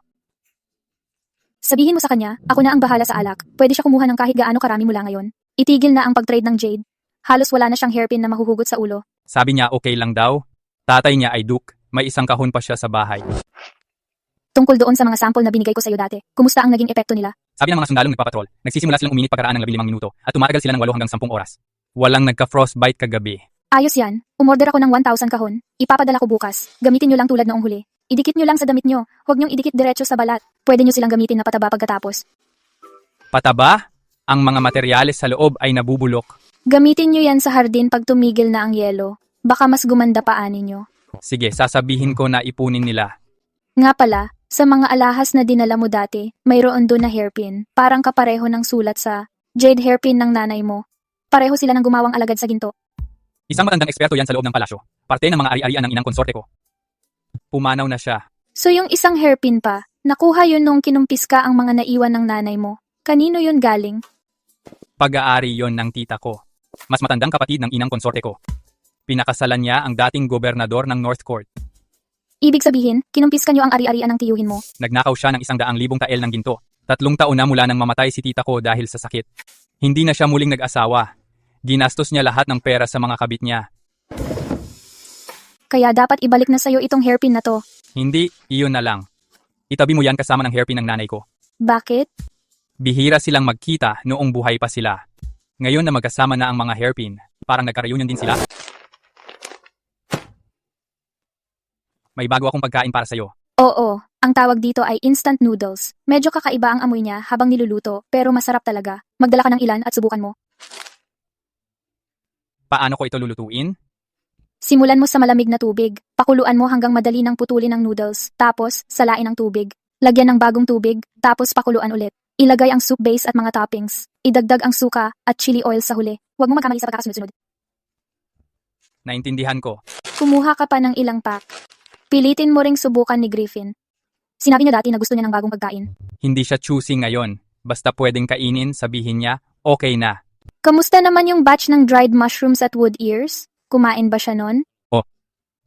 Sabihin mo sa kanya, ako na ang bahala sa alak. Pwede siya kumuha ng kahit gaano karami mula ngayon. Itigil na ang pag-trade ng jade. Halos wala na siyang hairpin na mahuhugot sa ulo. Sabi niya okay lang daw. Tatay niya ay Duke. May isang kahon pa siya sa bahay. Tungkol doon sa mga sample na binigay ko sa iyo dati, kumusta ang naging epekto nila? Sabi ng mga sundalong nagpapatrol, nagsisimula silang uminit pagkaraan ng 15 minuto at tumatagal sila ng 8 hanggang 10 oras. Walang nagka-frostbite kagabi. Ayos yan. Umorder ako ng 1,000 kahon. Ipapadala ko bukas. Gamitin nyo lang tulad noong huli. Idikit nyo lang sa damit nyo. Huwag nyong idikit diretso sa balat. Pwede nyo silang gamitin na pataba pagkatapos. Pataba? Ang mga materyales sa loob ay nabubulok. Gamitin nyo yan sa hardin pag tumigil na ang yelo. Baka mas gumanda pa ani nyo. Sige, sasabihin ko na ipunin nila. Nga pala, sa mga alahas na dinala mo dati, mayroon doon na hairpin. Parang kapareho ng sulat sa jade hairpin ng nanay mo. Pareho sila ng gumawang alagad sa ginto. Isang matandang eksperto yan sa loob ng palasyo. Parte ng mga ari-arian ng inang konsorte ko. Pumanaw na siya. So yung isang hairpin pa, nakuha yun nung kinumpis ka ang mga naiwan ng nanay mo. Kanino yun galing? Pag-aari yon ng tita ko. Mas matandang kapatid ng inang konsorte ko. Pinakasalan niya ang dating gobernador ng North Court. Ibig sabihin, kinumpis ka nyo ang ari-arian ng tiyuhin mo. Nagnakaw siya ng 100,000 tael ng ginto. 3 taon na mula nang mamatay si tita ko dahil sa sakit. Hindi na siya muling nag-asawa. Ginastos niya lahat ng pera sa mga kabit niya. Kaya dapat ibalik na sa'yo itong hairpin na to. Hindi, iyon na lang. Itabi mo yan kasama ng hairpin ng nanay ko. Bakit? Bihira silang magkita noong buhay pa sila. Ngayon na magkasama na ang mga hairpin, parang nagka-reunion din sila. May bago akong pagkain para sa'yo. Oo, ang tawag dito ay instant noodles. Medyo kakaiba ang amoy niya habang niluluto, pero masarap talaga. Magdala ka ng ilan at subukan mo. Paano ko ito lulutuin? Simulan mo sa malamig na tubig. Pakuluan mo hanggang madali nang putulin ang noodles. Tapos, salain ang tubig. Lagyan ng bagong tubig, tapos pakuluan ulit. Ilagay ang soup base at mga toppings. Idagdag ang suka at chili oil sa huli. Huwag mo magkamali sa pagkakasunod-sunod. Naintindihan ko. Kumuha ka pa ng ilang pack. Pilitin mo ring subukan ni Griffin. Sinabi niya dati na gusto niya ng bagong pagkain. Hindi siya choosy ngayon. Basta pwedeng kainin, sabihin niya, okay na. Kamusta naman yung batch ng dried mushrooms at wood ears? Kumain ba siya nun?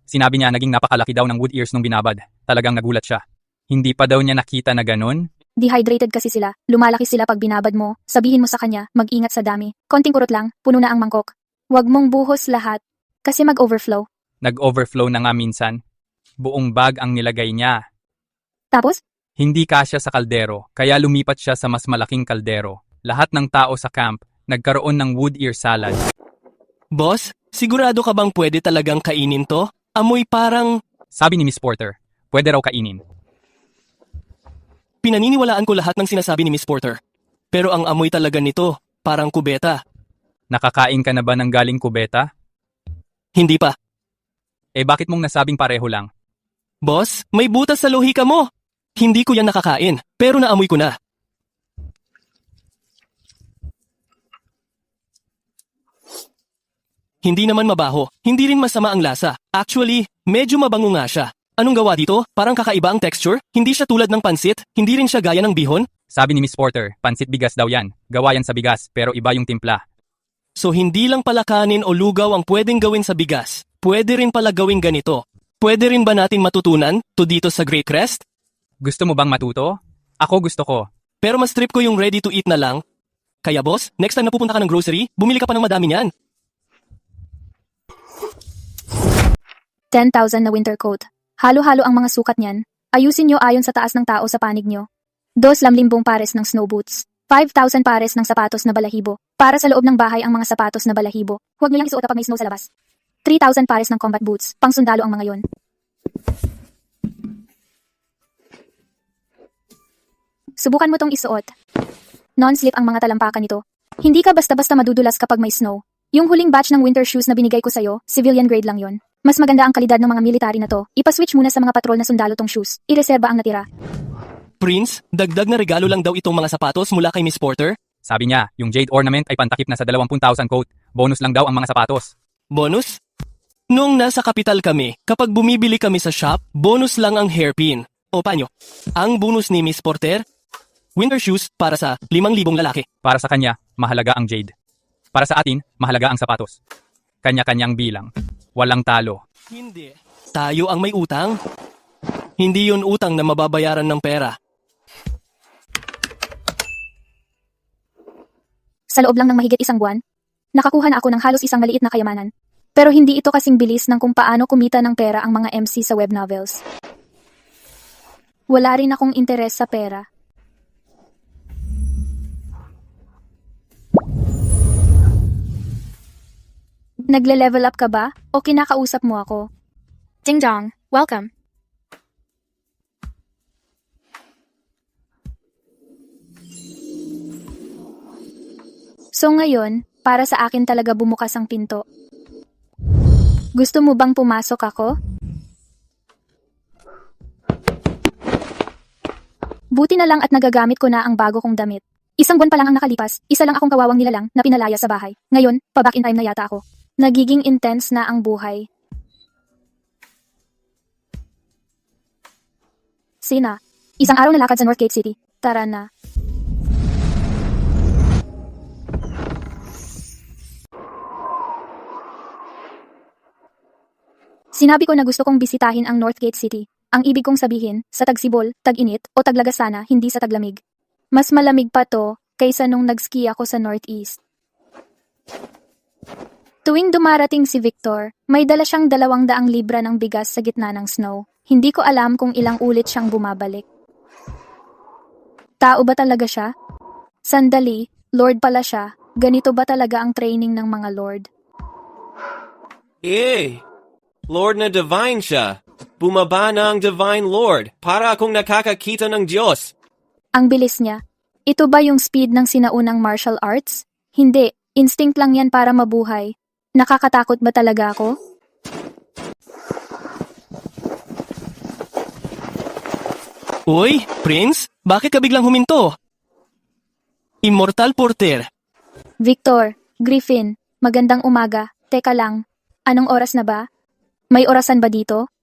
Sinabi niya naging napakalaki daw ng wood ears nung binabad. Talagang nagulat siya. Hindi pa daw niya nakita na ganun. Dehydrated kasi sila, lumalaki sila pag binabad mo, sabihin mo sa kanya, mag-ingat sa dami. Konting kurot lang, puno na ang mangkok. Huwag mong buhos lahat, kasi mag-overflow. Nag-overflow na nga minsan. Buong bag ang nilagay niya. Tapos, Hindi kasya sa kaldero, kaya lumipat siya sa mas malaking kaldero. Lahat ng tao sa camp, nagkaroon ng wood ear salad. Boss, sigurado ka bang pwede talagang kainin to? Amoy parang... Sabi ni Miss Porter, pwede raw kainin. Pinaniniwalaan ko lahat ng sinasabi ni Miss Porter. Pero ang amoy talaga nito, parang kubeta. Nakakain ka na ba ng galing kubeta? Hindi pa. Eh bakit mong nasabing pareho lang? Boss, may butas sa lohika mo. Hindi ko yan nakakain, pero naamoy ko na. Hindi naman mabaho, hindi rin masama ang lasa. Actually, medyo mabango nga siya. Anong gawa dito? Parang kakaiba ang texture? Hindi siya tulad ng pansit? Hindi rin siya gaya ng bihon? Sabi ni Miss Porter, pansit bigas daw yan. Gawa yan sa bigas, pero iba yung timpla. So hindi lang pala kanin o lugaw ang pwedeng gawin sa bigas. Pwede rin pala gawing ganito. Pwede rin ba natin matutunan to dito sa Great Crest? Gusto mo bang matuto? Ako gusto ko. Pero mas trip ko yung ready to eat na lang. Kaya boss, next time na pupunta ka ng grocery, bumili ka pa ng madami niyan. 10,000 na winter coat. Halo-halo ang mga sukat niyan. Ayusin nyo ayon sa taas ng tao sa panig nyo. 2,000 pares ng snow boots. 5,000 pares ng sapatos na balahibo. Para sa loob ng bahay ang mga sapatos na balahibo. Huwag nyo lang isuot kapag may snow sa labas. 3,000 pares ng combat boots. Pang sundalo ang mga yon. Subukan mo tong isuot. Non-slip ang mga talampakan nito. Hindi ka basta-basta madudulas kapag may snow. Yung huling batch ng winter shoes na binigay ko sa'yo, civilian grade lang yon. Mas maganda ang kalidad ng mga military na to. Ipaswitch muna sa mga patrol na sundalo tong shoes. Ireserba ang natira. Prince, dagdag na regalo lang daw itong mga sapatos mula kay Miss Porter. Sabi niya, yung jade ornament ay pantakip na sa 20,000 coat. Bonus lang daw ang mga sapatos. Bonus? Noong nasa kapital kami, kapag bumibili kami sa shop, bonus lang ang hairpin. O paano? Ang bonus ni Miss Porter? Winter shoes para sa 5,000 lalaki. Para sa kanya, mahalaga ang jade. Para sa atin, mahalaga ang sapatos. Kanya-kanyang bilang. Walang talo. Hindi. Tayo ang may utang. Hindi yun utang na mababayaran ng pera. Sa loob lang ng mahigit isang buwan, nakakuha na ako ng halos isang maliit na kayamanan. Pero hindi ito kasing bilis ng kung paano kumita ng pera ang mga MC sa web novels. Wala rin akong interes sa pera. Nagle-level up ka ba o kinakausap mo ako? Ding dong, welcome. So ngayon, para sa akin talaga bumukas ang pinto. Gusto mo bang pumasok ako? Buti na lang at nagagamit ko na ang bago kong damit. Isang buwan pa lang ang nakalipas, isa lang akong kawawang nilalang na pinalaya sa bahay. Ngayon, pa-back in time na yata ako. Nagiging intense na ang buhay. Sina, isang araw na lakad sa Northgate City. Tara na. Sinabi ko na gusto kong bisitahin ang Northgate City. Ang ibig kong sabihin, sa tagsibol, tag-init, o taglagasana, hindi sa taglamig. Mas malamig pa to, kaysa nung nag-ski ako sa Northeast. Tuwing dumarating si Victor, may dala siyang 200 libra ng bigas sa gitna ng snow. Hindi ko alam kung ilang ulit siyang bumabalik. Tao ba talaga siya? Sandali, Lord pala siya. Ganito ba talaga ang training ng mga Lord? Lord na divine siya. Bumaba na ang divine Lord. Para akong nakakakita ng Diyos. Ang bilis niya. Ito ba yung speed ng sinaunang martial arts? Hindi, instinct lang yan para mabuhay. Nakakatakot ba talaga ako? Uy, Prince, bakit ka biglang huminto? Immortal Porter. Victor, Griffin, magandang umaga. Teka lang, anong oras na ba? May orasan ba dito?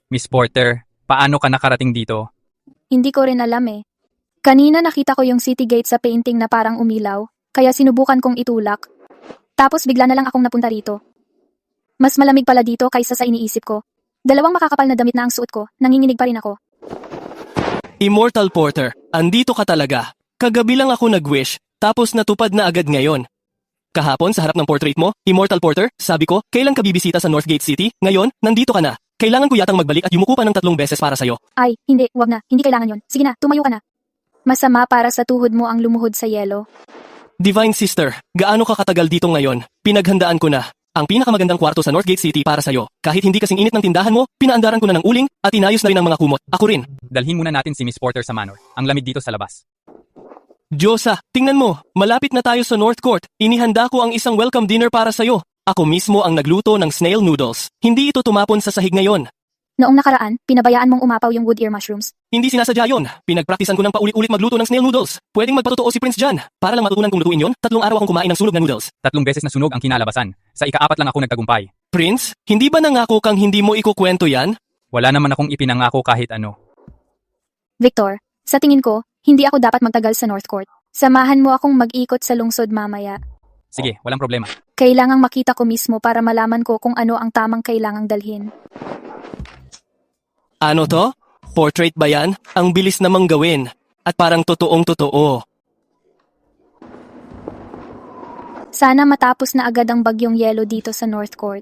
Miss Porter, paano ka nakarating dito? Hindi ko rin alam eh. Kanina nakita ko yung city gate sa painting na parang umilaw, kaya sinubukan kong itulak. Tapos bigla na lang akong napunta rito. Mas malamig pala dito kaysa sa iniisip ko. 2 makakapal na damit na ang suot ko, nanginginig pa rin ako. Immortal Porter, andito ka talaga. Kagabi lang ako nag-wish, tapos natupad na agad ngayon. Kahapon sa harap ng portrait mo, Immortal Porter, sabi ko, kailan ka bibisita sa Northgate City? Ngayon, nandito ka na. Kailangan ko yatang magbalik at yumuko pa ng 3 beses para sa'yo. Ay, hindi, wag na. Hindi kailangan yon. Sige na, tumayo ka na. Masama para sa tuhod mo ang lumuhod sa yelo. Divine Sister, gaano ka katagal dito ngayon? Pinaghandaan ko na. Ang pinakamagandang kwarto sa Northgate City para sa'yo. Kahit hindi kasing init ng tindahan mo, pinaandaran ko na ng uling at inayos na rin ang mga kumot. Ako rin. Dalhin muna natin si Miss Porter sa manor. Ang lamig dito sa labas. Diyosa, tingnan mo, malapit na tayo sa North Court. Inihanda ko ang isang welcome dinner para sa'yo. Ako mismo ang nagluto ng snail noodles. Hindi ito tumapon sa sahig ngayon. Noong nakaraan, pinabayaan mong umapaw yung wood ear mushrooms. Hindi sinasadya yon. Pinagpraktisan ko ng paulit-ulit magluto ng snail noodles. Pwedeng magpatotoo si Prince John. Para lang matutunan kong lutuin yon, 3 araw akong kumain ng sunog na noodles. 3 beses na sunog ang kinalabasan. Sa ika-4 lang ako nagtagumpay. Prince, hindi ba nangako kang hindi mo ikukwento yan? Wala naman akong ipinangako kahit ano. Victor, sa tingin ko, hindi ako dapat magtagal sa North Court. Samahan mo akong mag-ikot sa lungsod mamaya. Sige, walang problema. Kailangang makita ko mismo para malaman ko kung ano ang tamang kailangang dalhin. Ano to? Portrait ba yan? Ang bilis namang gawin. At parang totoong totoo. Sana matapos na agad ang bagyong yelo dito sa North Court.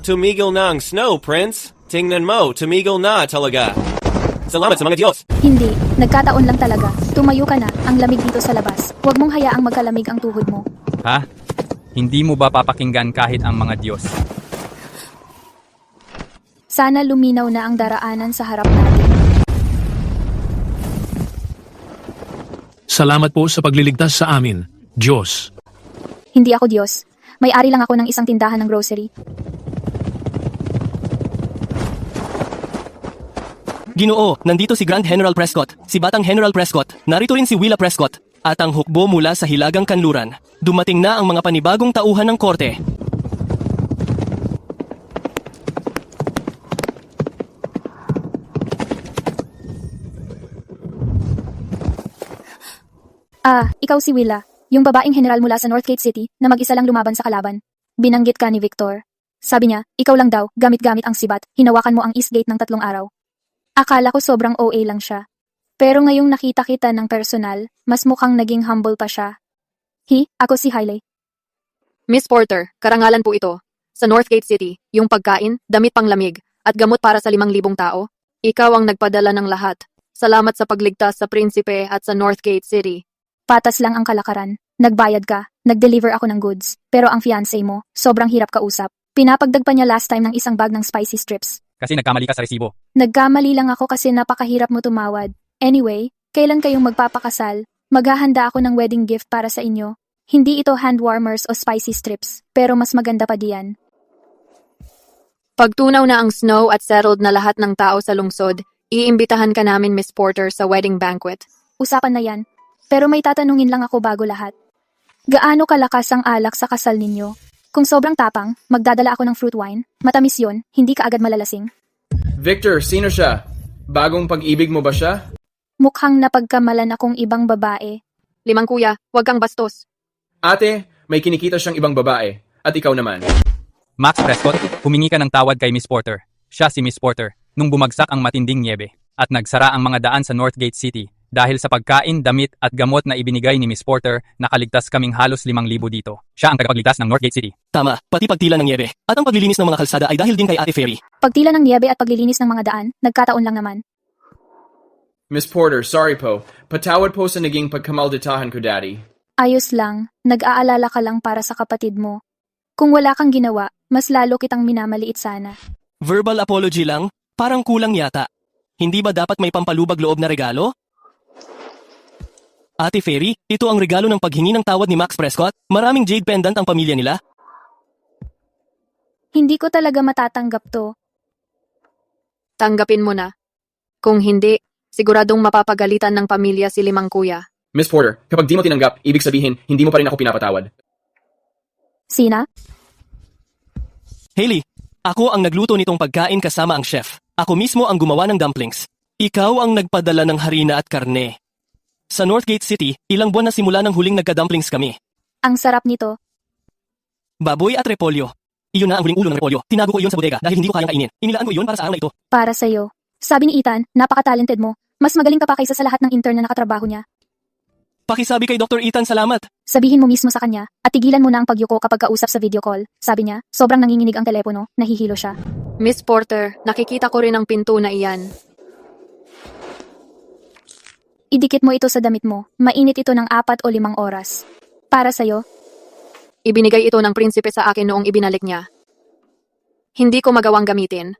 Tumigil na ang snow, Prince. Tingnan mo, tumigil na talaga. Salamat sa mga Diyos. Hindi, nagkataon lang talaga. Tumayo ka na, ang lamig dito sa labas. Huwag mong hayaang magkalamig ang tuhod mo. Ha? Hindi mo ba papakinggan kahit ang mga Diyos? Sana luminaw na ang daraanan sa harap natin. Salamat po sa pagliligtas sa amin, Diyos. Hindi ako Diyos. May-ari lang ako ng isang tindahan ng grocery. Ginoo, nandito si Grand General Prescott, si Batang General Prescott, narito rin si Willa Prescott, at ang hukbo mula sa Hilagang Kanluran. Dumating na ang mga panibagong tauhan ng korte. Ah, ikaw si Willa, yung babaeng general mula sa Northgate City na mag-isa lang lumaban sa kalaban. Binanggit ka ni Victor. Sabi niya, ikaw lang daw, gamit-gamit ang sibat, hinawakan mo ang East Gate ng 3 araw. Akala ko sobrang OA lang siya. Pero ngayong nakita kita ng personal, mas mukhang naging humble pa siya. Ako si Hailey. Miss Porter, karangalan po ito. Sa Northgate City, yung pagkain, damit panglamig, at gamot para sa 5,000 tao. Ikaw ang nagpadala ng lahat. Salamat sa pagligtas sa Prinsipe at sa Northgate City. Patas lang ang kalakaran. Nagbayad ka, nag-deliver ako ng goods. Pero ang fiancé mo, sobrang hirap kausap. Pinapagdag pa niya last time ng isang bag ng spicy strips. Kasi nagkamali ka sa resibo. Nagkamali lang ako kasi napakahirap mo tumawad. Anyway, kailan kayong magpapakasal? Maghahanda ako ng wedding gift para sa inyo. Hindi ito hand warmers o spicy strips, pero mas maganda pa diyan. Pagtunaw na ang snow at settled na lahat ng tao sa lungsod, iimbitahan ka namin Miss Porter sa wedding banquet. Usapan na yan. Pero may tatanungin lang ako bago lahat. Gaano kalakas ang alak sa kasal ninyo? Kung sobrang tapang, magdadala ako ng fruit wine. Matamis yon, hindi ka agad malalasing. Victor, sino siya? Bagong pag-ibig mo ba siya? Mukhang napagkamalan akong ibang babae. 5 kuya, huwag kang bastos. Ate, may kinikita siyang ibang babae. At ikaw naman. Max Prescott, humingi ka ng tawad kay Miss Porter. Siya si Miss Porter, nung bumagsak ang matinding niebe, at nagsara ang mga daan sa Northgate City. Dahil sa pagkain, damit at gamot na ibinigay ni Miss Porter, nakaligtas kaming halos 5,000 dito. Siya ang tagapagligtas ng Northgate City. Tama, pati pagtila ng niebe. At ang paglilinis ng mga kalsada ay dahil din kay Ate Fairy. Pagtila ng niebe at paglilinis ng mga daan, nagkataon lang naman. Miss Porter, sorry po. Patawad po sa naging pagkamalditahan ko, Daddy. Ayos lang, nag-aalala ka lang para sa kapatid mo. Kung wala kang ginawa, mas lalo kitang minamaliit sana. Verbal apology lang? Parang kulang yata. Hindi ba dapat may pampalubag loob na regalo? Ate Fairy, ito ang regalo ng paghingi ng tawad ni Max Prescott. Maraming jade pendant ang pamilya nila. Hindi ko talaga matatanggap to. Tanggapin mo na. Kung hindi, siguradong mapapagalitan ng pamilya si 5 kuya. Miss Porter, kapag di mo tinanggap, ibig sabihin, hindi mo pa rin ako pinapatawad. Sina? Hailey, ako ang nagluto nitong pagkain kasama ang chef. Ako mismo ang gumawa ng dumplings. Ikaw ang nagpadala ng harina at karne. Sa Northgate City, ilang buwan na simula ng huling nagka-dumplings kami. Ang sarap nito. Baboy at repolyo. Iyon na ang huling ulo ng repolyo. Tinago ko iyon sa bodega dahil hindi ko kayang kainin. Inilaan ko iyon para sa araw na ito. Para sa'yo. Sabi ni Ethan, napaka-talented mo. Mas magaling ka pa kaysa sa lahat ng intern na nakatrabaho niya. Pakisabi kay Dr. Ethan salamat. Sabihin mo mismo sa kanya, at tigilan mo na ang pagyuko kapag kausap sa video call. Sabi niya, sobrang nanginginig ang telepono, nahihilo siya. Miss Porter, nakikita ko rin ang pinto na iyan. Idikit mo ito sa damit mo. Mainit ito ng 4 o 5 oras. Para sa'yo, Ibinigay ito ng prinsipe sa akin noong ibinalik niya. Hindi ko magawang gamitin.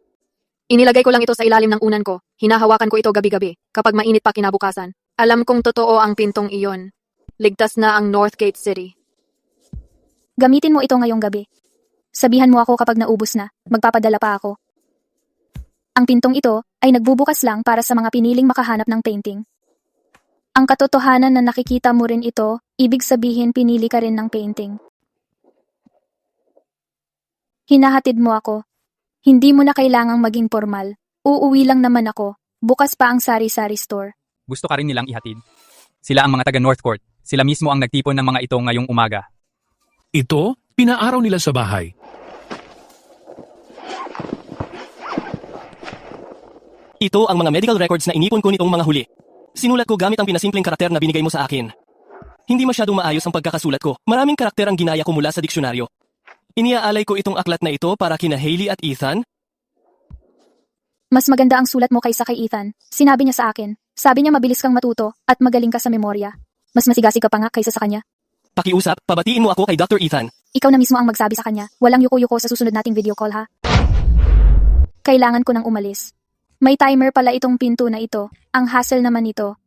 Inilagay ko lang ito sa ilalim ng unan ko. Hinahawakan ko ito gabi-gabi, kapag mainit pa kinabukasan. Alam kong totoo ang pintong iyon. Ligtas na ang Northgate City. gamitin mo ito ngayong gabi. Sabihan mo ako kapag naubos na, magpapadala pa ako. Ang pintong ito ay nagbubukas lang para sa mga piniling makahanap ng painting. Ang katotohanan na nakikita mo rin ito, ibig sabihin pinili ka rin ng painting. Hinahatid mo ako. Hindi mo na kailangang maging formal. Uuwi lang naman ako. Bukas pa ang sari-sari store. Gusto ka rin nilang ihatid? Sila ang mga taga Northcourt. Sila mismo ang nagtipon ng mga ito ngayong umaga. Ito, pinaaraw nila sa bahay. Ito ang mga medical records na inipon ko nitong mga huli. Sinulat ko gamit ang pinasimpleng karakter na binigay mo sa akin. Hindi masyadong maayos ang pagkakasulat ko. Maraming karakter ang ginaya ko mula sa diksyonaryo. Iniaalay ko itong aklat na ito para kina Hailey at Ethan. Mas maganda ang sulat mo kaysa kay Ethan. Sinabi niya sa akin. Sabi niya mabilis kang matuto at magaling ka sa memorya. Mas masigasig ka pa nga kaysa sa kanya. Pakiusap, pabatiin mo ako kay Dr. Ethan. Ikaw na mismo ang magsabi sa kanya. Walang yuko-yuko sa susunod nating video call ha. Kailangan ko nang umalis. May timer pala itong pinto na ito. Ang hassle naman nito.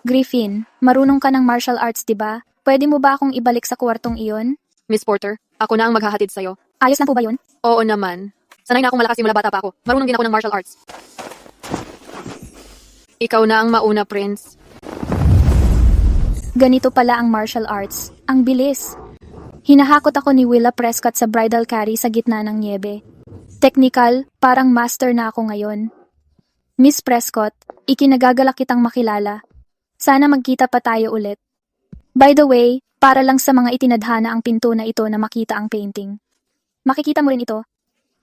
Griffin, marunong ka ng martial arts, diba? Pwede mo ba akong ibalik sa kwartong iyon? Miss Porter, ako na ang maghahatid sa'yo. Ayos na po ba yun? Oo naman. Sanay na akong malakas simula bata pa ako. Marunong din ako ng martial arts. Ikaw na ang mauna, Prince. Ganito pala ang martial arts. Ang bilis. Hinahakot ako ni Willa Prescott sa bridal carry sa gitna ng niebe. Technical, parang master na ako ngayon. Miss Prescott, ikinagagalak kitang makilala. Sana magkita pa tayo ulit. By the way, para lang sa mga itinadhana ang pinto na ito na makita ang painting. Makikita mo rin ito.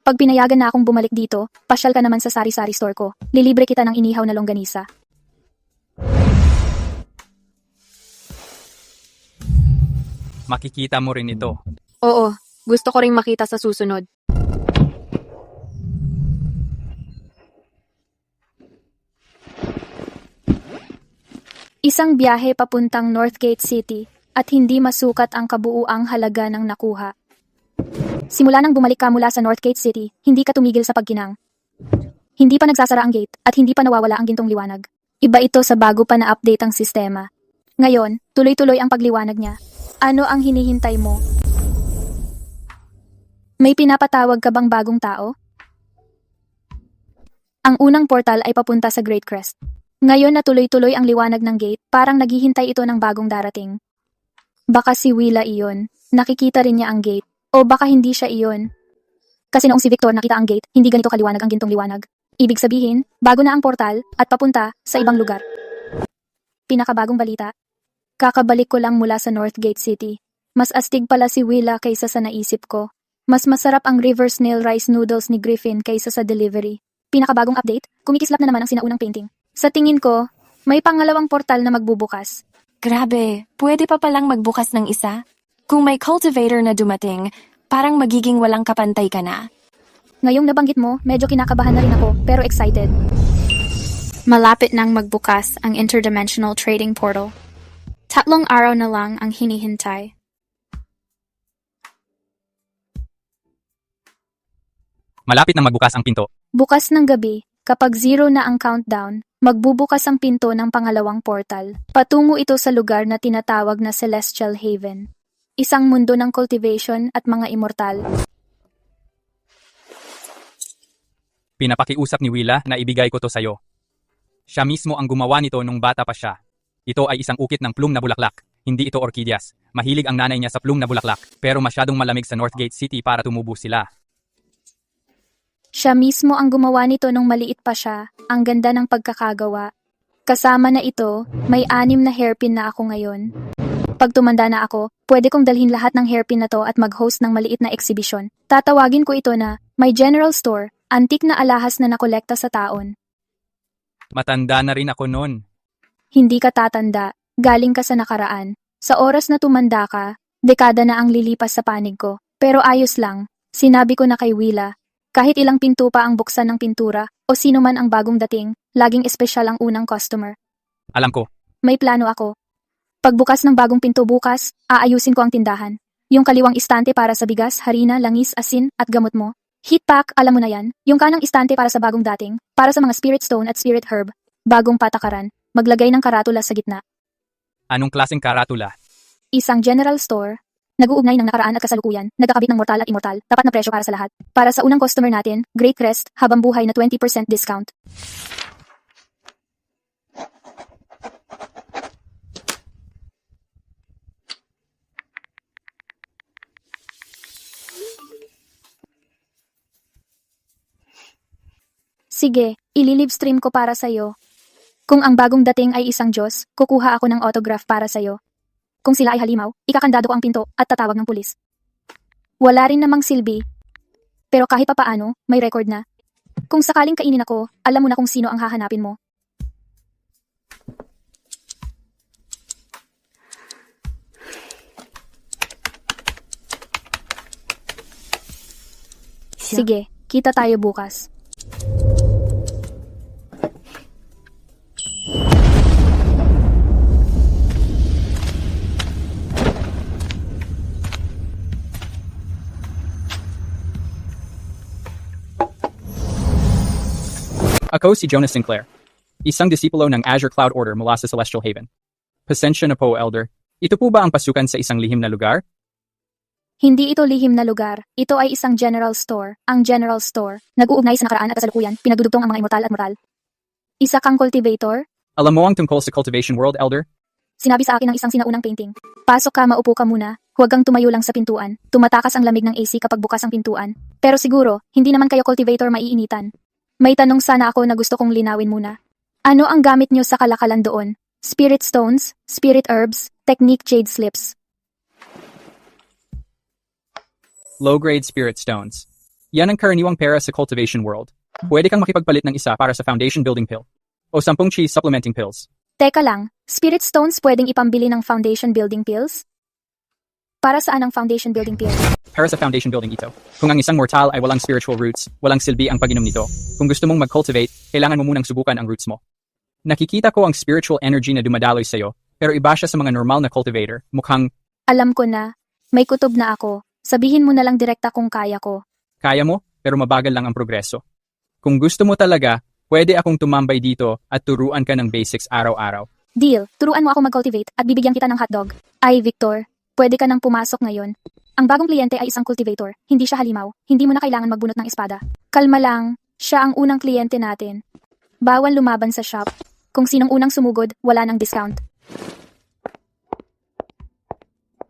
Pag pinayagan na akong bumalik dito, pasyal ka naman sa sari-sari store ko. Lilibre kita ng inihaw na longganisa. Makikita mo rin ito. Oo, gusto ko ring makita sa susunod. Isang biyahe papuntang Northgate City at hindi masukat ang kabuuang halaga ng nakuha. Simula nang bumalik ka mula sa Northgate City, hindi ka tumigil sa pagkinang. Hindi pa nagsasara ang gate at hindi pa nawawala ang gintong liwanag. Iba ito sa bago pa na update ang sistema. Ngayon, tuloy-tuloy ang pagliwanag niya. Ano ang hinihintay mo? May pinapatawag ka bang bagong tao? Ang unang portal ay papunta sa Great Crest. Ngayon na tuloy-tuloy ang liwanag ng gate, parang naghihintay ito ng bagong darating. Baka si Willa iyon. Nakikita rin niya ang gate. O baka hindi siya iyon. Kasi noong si Victor nakita ang gate, hindi ganito kaliwanag ang gintong liwanag. Ibig sabihin, bago na ang portal at papunta sa ibang lugar. Pinakabagong balita. Kakabalik ko lang mula sa Northgate City. Mas astig pala si Willa kaysa sa naisip ko. Mas masarap ang river snail rice noodles ni Griffin kaysa sa delivery. Pinakabagong update, kumikislap na naman ang sinaunang painting. Sa tingin ko, may pangalawang portal na magbubukas. Grabe, pwede pa palang magbukas ng isa? Kung may cultivator na dumating, parang magiging walang kapantay ka na. Ngayong nabanggit mo, medyo kinakabahan na rin ako, pero excited. Malapit nang magbukas ang interdimensional trading portal. 3 araw na lang ang hinihintay. Malapit nang magbukas ang pinto. Bukas ng gabi, kapag 0 na ang countdown, magbubukas ang pinto ng pangalawang portal. Patungo ito sa lugar na tinatawag na Celestial Haven. Isang mundo ng cultivation at mga immortal. Pinapakiusap ni Willa na ibigay ko to sa'yo. Siya mismo ang gumawa nito nung bata pa siya. Ito ay isang ukit ng plum na bulaklak. Hindi ito orchideas. Mahilig ang nanay niya sa plum na bulaklak, pero masyadong malamig sa Northgate City para tumubo sila. Siya mismo ang gumawa nito nung maliit pa siya. Ang ganda ng pagkakagawa. Kasama na ito, may 6 na hairpin na ako ngayon. Pag tumanda na ako, pwede kong dalhin lahat ng hairpin na to at mag-host ng maliit na exhibition. Tatawagin ko ito na, my general store, antik na alahas na nakolekta sa taon. Matanda na rin ako noon. Hindi ka tatanda. Galing ka sa nakaraan. Sa oras na tumanda ka, dekada na ang lilipas sa panig ko. Pero ayos lang. Sinabi ko na kay Willa, kahit ilang pinto pa ang buksan ng pintura, o sino man ang bagong dating, laging espesyal ang unang customer. Alam ko, May plano ako. Pagbukas ng bagong pinto bukas, aayusin ko ang tindahan. Yung kaliwang istante para sa bigas, harina, langis, asin, at gamot mo. Heat pack, alam mo na yan. Yung kanang istante para sa bagong dating, para sa mga spirit stone at spirit herb. Bagong patakaran, maglagay ng karatula sa gitna. anong klaseng karatula? Isang general store, nag-uugnay ng nakaraan at kasalukuyan, nagkakabit ng mortal at immortal, tapat na presyo para sa lahat. Para sa unang customer natin, Great Crest, habang buhay na 20% discount. Sige, ililivestream ko para sa'yo. Kung ang bagong dating ay isang Diyos, kukuha ako ng autograph para sa'yo. Kung sila ay halimaw, ikakandado ko ang pinto at tatawag ng pulis. Wala rin namang silbi. Pero kahit papaano, may record na. Kung sakaling kainin ako, alam mo na kung sino ang hahanapin mo. Sige, kita tayo bukas. Ako si Jonas Sinclair, isang disipulo ng Azure Cloud Order mula sa Celestial Haven. Pasensya na po, Elder. Ito po ba ang pasukan sa isang lihim na lugar? Hindi ito lihim na lugar. Ito ay isang general store. Ang general store, nag-uugnay sa nakaraan at kasalukuyan, pinagdudugtong ang mga immortal at moral. Isa kang cultivator? Alam mo ang tungkol sa Cultivation World, Elder? Sinabi sa akin ng isang sinaunang painting. Pasok ka, maupo ka muna. Huwag kang tumayo lang sa pintuan. Tumatakas ang lamig ng AC kapag bukas ang pintuan. Pero siguro, hindi naman kayo cultivator maiinitan. May tanong sana ako na gusto kong linawin muna. Ano ang gamit nyo sa kalakalan doon? Spirit stones, spirit herbs, technique jade slips. Low-grade spirit stones. Yan ang karaniwang pera sa Cultivation World. Pwede kang makipagpalit ng isa para sa Foundation Building Pill. O 10 cheese supplementing pills. Teka lang, spirit stones pwedeng ipambili ng foundation building pills? Para saan ang foundation building pills? Para sa foundation building ito. Kung ang isang mortal ay walang spiritual roots, walang silbi ang pag-inom nito. Kung gusto mong mag-cultivate, kailangan mo munang subukan ang roots mo. Nakikita ko ang spiritual energy na dumadaloy sa'yo, pero iba siya sa mga normal na cultivator. Mukhang, Alam ko na. May kutob na ako. Sabihin mo na lang direkta kung kaya ko. kaya mo, pero mabagal lang ang progreso. Kung gusto mo talaga, pwede akong tumambay dito at turuan ka ng basics araw-araw. Deal, turuan mo ako mag-cultivate at bibigyan kita ng hotdog. Ay, Victor, pwede ka nang pumasok ngayon. Ang bagong kliyente ay isang cultivator, hindi siya halimaw, hindi mo na kailangan magbunot ng espada. Kalma lang, siya ang unang kliyente natin. Bawal lumaban sa shop. Kung sinong unang sumugod, wala ng discount.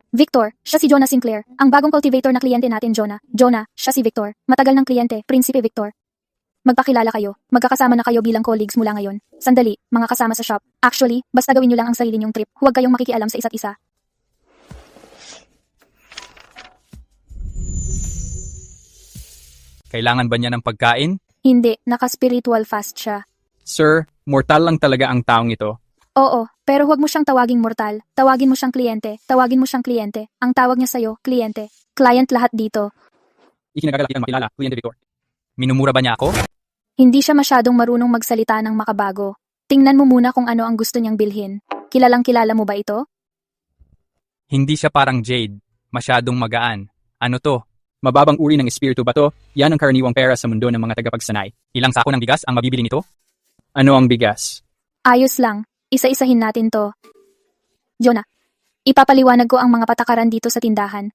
Victor, siya si Jonah Sinclair, ang bagong cultivator na kliyente natin, Jonah. Jonah, siya si Victor, matagal ng kliyente, Prinsipe Victor. Magpakilala kayo, magkakasama na kayo bilang colleagues mula ngayon. Sandali, mga kasama sa shop. Actually, basta gawin nyo lang ang sarili nyong trip, huwag kayong makikialam sa isa't isa. Kailangan ba niya ng pagkain? Hindi, naka-spiritual fast siya. Sir, mortal lang talaga ang taong ito. Oo, pero huwag mo siyang tawaging mortal. Tawagin mo siyang kliyente. Tawagin mo siyang kliyente. Ang tawag niya sa'yo, kliyente. Client lahat dito. Ikinagagalak kitang makilala, Cliente Victor. Minumura ba niya ako? Hindi siya masyadong marunong magsalita ng makabago. Tingnan mo muna kung ano ang gusto niyang bilhin. Kilalang kilala mo ba ito? Hindi siya parang Jade. Masyadong magaan. Ano to? Mababang uri ng espiritu ba to? Yan ang karaniwang pera sa mundo ng mga tagapagsanay. Ilang sako ng bigas ang mabibili nito? Ano ang bigas? Ayos lang. Isa-isahin natin to. Jonah, ipapaliwanag ko ang mga patakaran dito sa tindahan.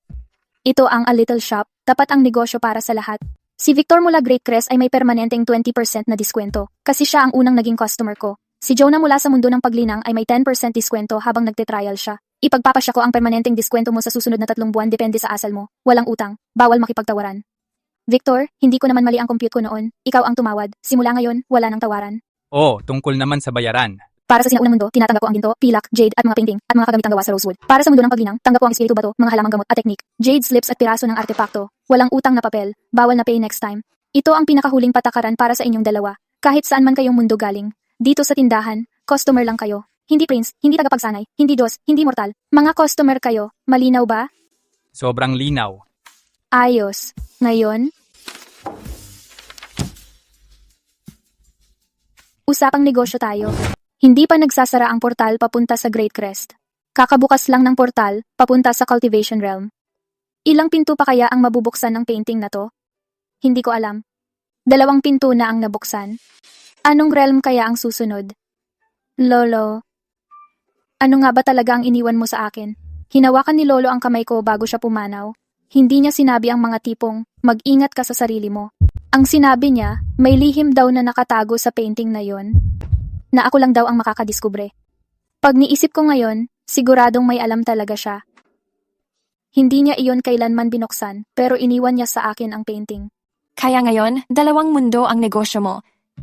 Ito ang A Little Shop, tapat ang negosyo para sa lahat. Si Victor mula Great Crest ay may permanenteng 20% na diskwento, kasi siya ang unang naging customer ko. Si Jonah mula sa mundo ng paglinang ay may 10% diskwento habang nagte-trial siya. Ipagpapasya ko ang permanenteng diskwento mo sa susunod na 3 buwan depende sa asal mo. Walang utang, bawal makipagtawaran. Victor, hindi ko naman mali ang compute ko noon. Ikaw ang tumawad. Simula ngayon, wala nang tawaran. Oh, tungkol naman sa bayaran. Para sa sinaunang mundo, tinatanggap ko ang ginto, pilak, jade at mga painting at mga kagamitang gawa sa rosewood. Para sa mundo ng paglinang, tanggap ko ang espiritu bato, mga halamang gamot at teknik, jade slips at piraso ng artepakto. Walang utang na papel, bawal na pay next time. Ito ang pinakahuling patakaran para sa inyong dalawa. Kahit saan man kayong mundo galing, Dito sa tindahan, customer lang kayo. Hindi prince, hindi tagapagsanay, hindi Diyos, hindi mortal. Mga customer kayo, malinaw ba? Sobrang linaw. Ayos. Ngayon, usapang negosyo tayo. Hindi pa nagsasara ang portal papunta sa Great Crest. Kakabukas lang ng portal papunta sa Cultivation Realm. Ilang pinto pa kaya ang mabubuksan ng painting na to? Hindi ko alam. 2 pinto na ang nabuksan. Anong realm kaya ang susunod? Lolo, ano nga ba talaga ang iniwan mo sa akin? Hinawakan ni Lolo ang kamay ko bago siya pumanaw. Hindi niya sinabi ang mga tipong, mag-ingat ka sa sarili mo. Ang sinabi niya, may lihim daw na nakatago sa painting na yon, na ako lang daw ang makakadiskubre. Pag niisip ko ngayon, siguradong may alam talaga siya. Hindi niya iyon kailanman binuksan, pero iniwan niya sa akin ang painting. Kaya ngayon, 2 mundo ang negosyo mo.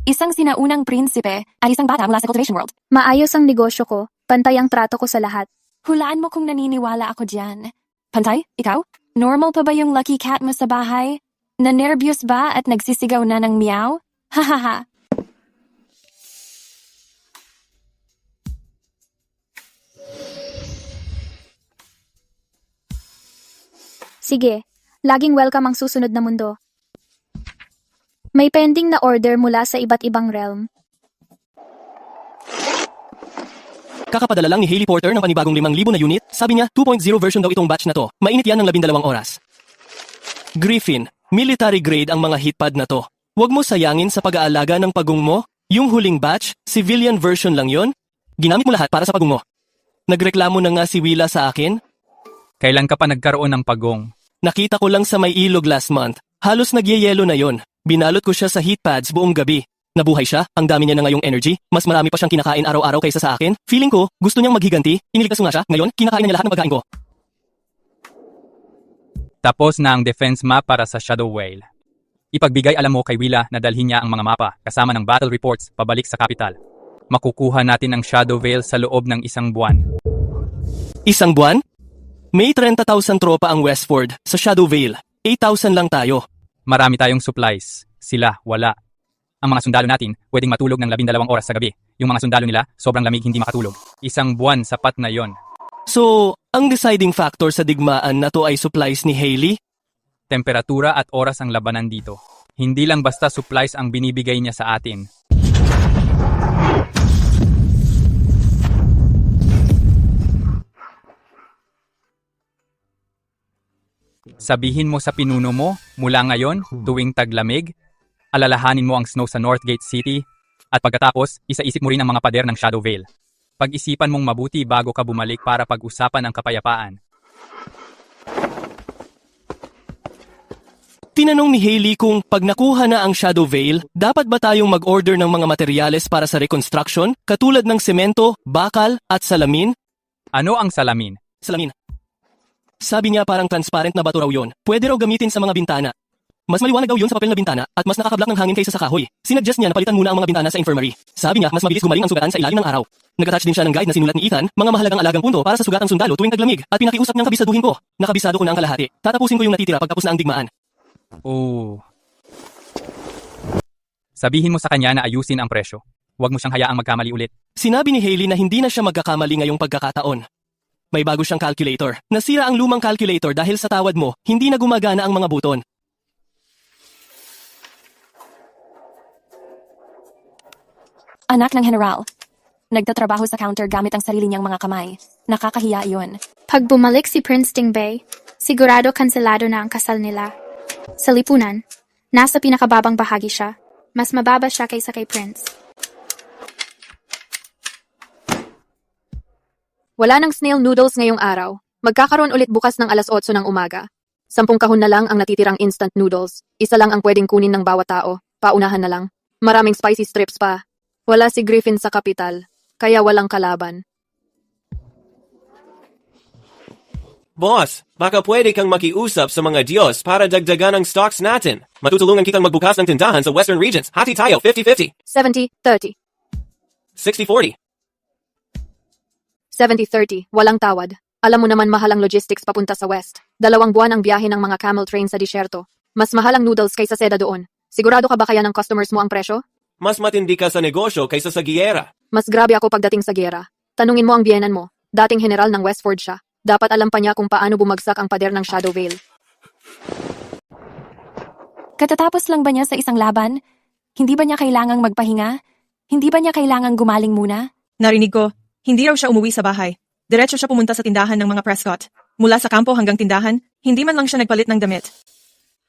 Isang sinaunang prinsipe at isang bata mula sa cultivation world. Maayos ang negosyo ko, pantay ang trato ko sa lahat. Hulaan mo kung naniniwala ako diyan. Pantay? Ikaw? Normal pa ba yung lucky cat mo sa bahay? Nanervyos ba at nagsisigaw na ng meow? Hahaha. Sige, laging welcome ang susunod na mundo. May pending na order mula sa iba't ibang realm. Kakapadala lang ni Hailey Porter ng panibagong 5,000 na unit. Sabi niya, 2.0 version daw itong batch na to. Mainit yan ng 12 oras. Griffin, military grade ang mga heatpad na to. Huwag mo sayangin sa pag-aalaga ng pagong mo. Yung huling batch, civilian version lang yon. Ginamit mo lahat para sa pagong mo. Nagreklamo na nga si Willa sa akin. Kailan ka pa nagkaroon ng pagong? Nakita ko lang sa may ilog last month. Halos nagyeyelo na yon. Binalot ko siya sa heat pads buong gabi. Nabuhay siya, ang dami niya na ngayong energy, mas marami pa siyang kinakain araw-araw kaysa sa akin. Feeling ko, gusto niyang maghiganti, iniligtas ko nga siya, ngayon, kinakain na niya lahat ng pagkain ko. Tapos na ang defense map para sa Shadow Whale. Ipagbigay alam mo kay Willa na dalhin niya ang mga mapa kasama ng battle reports pabalik sa capital. Makukuha natin ang Shadow Vale sa loob ng 1 buwan. 1 buwan? May 30,000 tropa ang Westford sa Shadow Vale. 8,000 lang tayo. Marami tayong supplies. Sila, wala. Ang mga sundalo natin, pwedeng matulog ng 12 oras sa gabi. Yung mga sundalo nila, sobrang lamig hindi makatulog. 1 buwan, sapat na yon. So, ang deciding factor sa digmaan na to ay supplies ni Hailey? Temperatura at oras ang labanan dito. Hindi lang basta supplies ang binibigay niya sa atin. Sabihin mo sa pinuno mo, mula ngayon, tuwing taglamig, alalahanin mo ang snow sa Northgate City, at pagkatapos, isaisip mo rin ang mga pader ng Shadow Vale. Pag-isipan mong mabuti bago ka bumalik para pag-usapan ang kapayapaan. Tinanong ni Hailey kung pag nakuha na ang Shadow Vale, dapat ba tayong mag-order ng mga materyales para sa reconstruction, katulad ng semento, bakal, at salamin? Ano ang salamin? Salamin. Sabi niya parang transparent na bato raw yun. Pwede raw gamitin sa mga bintana. Mas maliwanag daw yun sa papel na bintana at mas nakakablak ng hangin kaysa sa kahoy. Sinuggest niya na palitan muna ang mga bintana sa infirmary. Sabi niya mas mabilis gumaling ang sugatan sa ilalim ng araw. Nag-attach din siya ng guide na sinulat ni Ethan, mga mahalagang alagang punto para sa sugatang sundalo tuwing taglamig at pinakiusap niyang kabisaduhin ko. Nakabisado ko na ang kalahati. Tatapusin ko yung natitira pagtapos na ang digmaan. Oh. Sabihin mo sa kanya na ayusin ang presyo. Huwag mo siyang hayaang magkamali ulit. Sinabi ni Hailey na hindi na siya magkakamali ngayong pagkakataon. May bago siyang calculator. Nasira ang lumang calculator dahil sa tawad mo, hindi na gumagana ang mga buton. Anak ng General. Nagtatrabaho sa counter gamit ang sarili niyang mga kamay. Nakakahiya iyon. Pag bumalik si Prince Tingbei, sigurado kanselado na ang kasal nila. Sa lipunan, nasa pinakababang bahagi siya. Mas mababa siya kaysa kay Prince. Wala ng snail noodles ngayong araw. Magkakaroon ulit bukas ng 8:00 ng umaga. 10 kahon na lang ang natitirang instant noodles. Isa lang ang pwedeng kunin ng bawat tao. Paunahan na lang. Maraming spicy strips pa. Wala si Griffin sa kapital. Kaya walang kalaban. Boss, baka pwede kang makiusap sa mga Diyos para dagdagan ang stocks natin. Matutulungan kitang magbukas ng tindahan sa Western Regions. Hati tayo, 50-50. 70-30. 60-40. 70-30. Walang tawad. Alam mo naman mahal ang logistics papunta sa West. 2 buwan ang biyahe ng mga camel train sa disyerto. Mas mahal ang noodles kaysa seda doon. Sigurado ka ba kaya ng customers mo ang presyo? Mas matindi ka sa negosyo kaysa sa giyera. Mas grabe ako pagdating sa gera. Tanungin mo ang biyenan mo. Dating general ng Westford siya. Dapat alam pa niya kung paano bumagsak ang pader ng Shadow Vale. Katatapos lang ba niya sa isang laban? Hindi ba niya kailangang magpahinga? Hindi ba niya kailangang gumaling muna? Narinig ko, hindi raw siya umuwi sa bahay. Diretso siya pumunta sa tindahan ng mga Prescott. Mula sa kampo hanggang tindahan, hindi man lang siya nagpalit ng damit.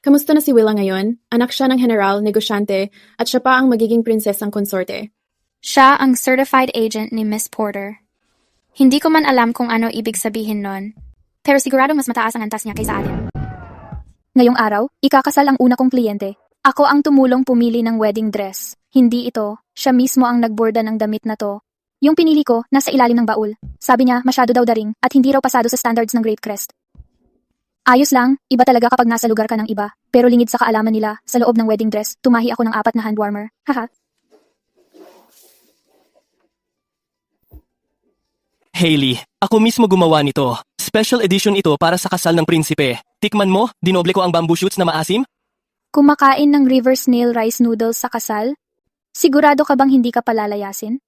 Kamusta na si Willa ngayon? Anak siya ng general, negosyante, at siya pa ang magiging prinsesang konsorte. Siya ang certified agent ni Miss Porter. Hindi ko man alam kung ano ibig sabihin nun, pero sigurado mas mataas ang antas niya kaysa atin. Ngayong araw, ikakasal ang una kong kliyente. Ako ang tumulong pumili ng wedding dress. Hindi ito, siya mismo ang nagborda ng damit na to. Yung pinili ko, nasa ilalim ng baul. Sabi niya, masyado daw daring, at hindi raw pasado sa standards ng Great Crest. Ayos lang, iba talaga kapag nasa lugar ka ng iba. Pero lingid sa kaalaman nila, sa loob ng wedding dress, tumahi ako ng 4 na hand warmer. Haha. Hailey, ako mismo gumawa nito. Special edition ito para sa kasal ng prinsipe. Tikman mo, dinoble ko ang bamboo shoots na maasim. Kumakain ng river snail rice noodles sa kasal? Sigurado ka bang hindi ka palalayasin?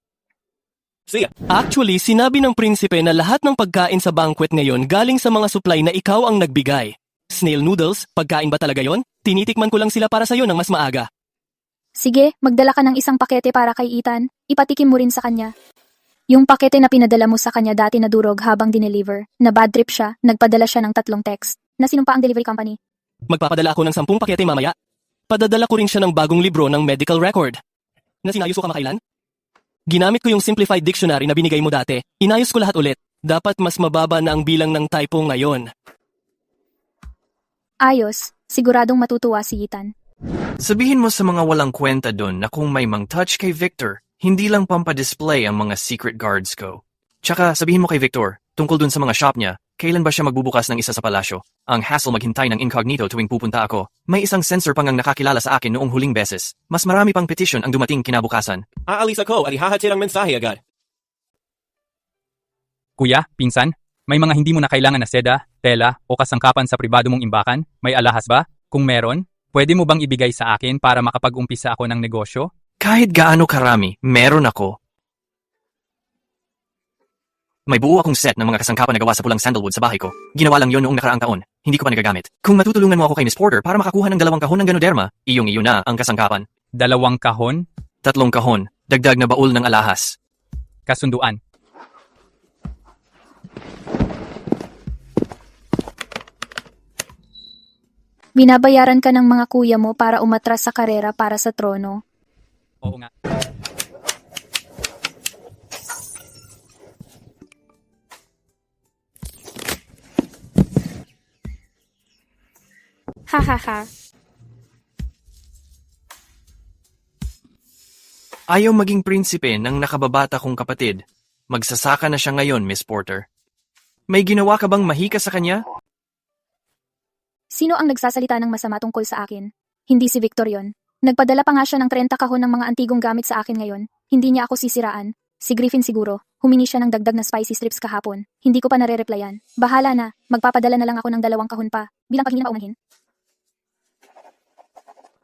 Siya. Actually, sinabi ng prinsipe na lahat ng pagkain sa banquet ngayon galing sa mga supply na ikaw ang nagbigay. Snail noodles, pagkain ba talaga yon? Tinitikman ko lang sila para sa'yo ng mas maaga. Sige, magdala ka ng isang pakete para kay Ethan. Ipatikim mo rin sa kanya. Yung pakete na pinadala mo sa kanya dati na durog habang dineliver, na bad trip siya, nagpadala siya ng 3 text, na sinumpa ang delivery company. Magpapadala ako ng 10 pakete mamaya. Padadala ko rin siya ng bagong libro ng medical record. Na sinayos ko kamakailan? Ginamit ko yung simplified dictionary na binigay mo dati. Inayos ko lahat ulit. Dapat mas mababa na ang bilang ng typo ngayon. Ayos, siguradong matutuwa si Ethan. Sabihin mo sa mga walang kwenta doon na kung may mang-touch kay Victor, hindi lang pampa-display ang mga secret guards ko. Tsaka sabihin mo kay Victor, tungkol dun sa mga shop niya, kailan ba siya magbubukas ng isa sa palasyo? Ang hassle maghintay ng incognito tuwing pupunta ako. May isang sensor pang ang nakakilala sa akin noong huling beses. Mas marami pang petition ang dumating kinabukasan. Aalis ako at ihahatid ang mensahe agad. Kuya, pinsan, may mga hindi mo na kailangan na seda, tela, o kasangkapan sa pribado mong imbakan? May alahas ba? Kung meron, pwede mo bang ibigay sa akin para makapag-umpisa ako ng negosyo? Kahit gaano karami, meron ako. May buo akong set ng mga kasangkapan na gawa sa pulang sandalwood sa bahay ko. Ginawa lang yon noong nakaraang taon. Hindi ko pa nagagamit. Kung matutulungan mo ako kay Miss Porter para makakuha ng 2 kahon ng Ganoderma, iyong-iyo na ang kasangkapan. 2 kahon? 3 kahon. Dagdag na baul ng alahas. Kasunduan. Binabayaran ka ng mga kuya mo para umatras sa karera para sa trono. Oo nga. Hahaha. Ayaw maging prinsipe ng nakababata kong kapatid. Magsasaka na siya ngayon, Miss Porter. May ginawa ka bang mahika sa kanya? Sino ang nagsasalita ng masama tungkol sa akin? Hindi si Victor yon. Nagpadala pa nga siya ng 30 kahon ng mga antigong gamit sa akin ngayon. Hindi niya ako sisiraan. Si Griffin siguro. Humingi siya ng dagdag na spicy strips kahapon. Hindi ko pa nare-replyan. Bahala na. Magpapadala na lang ako ng 2 kahon pa. Bilang paghingi na paunahin.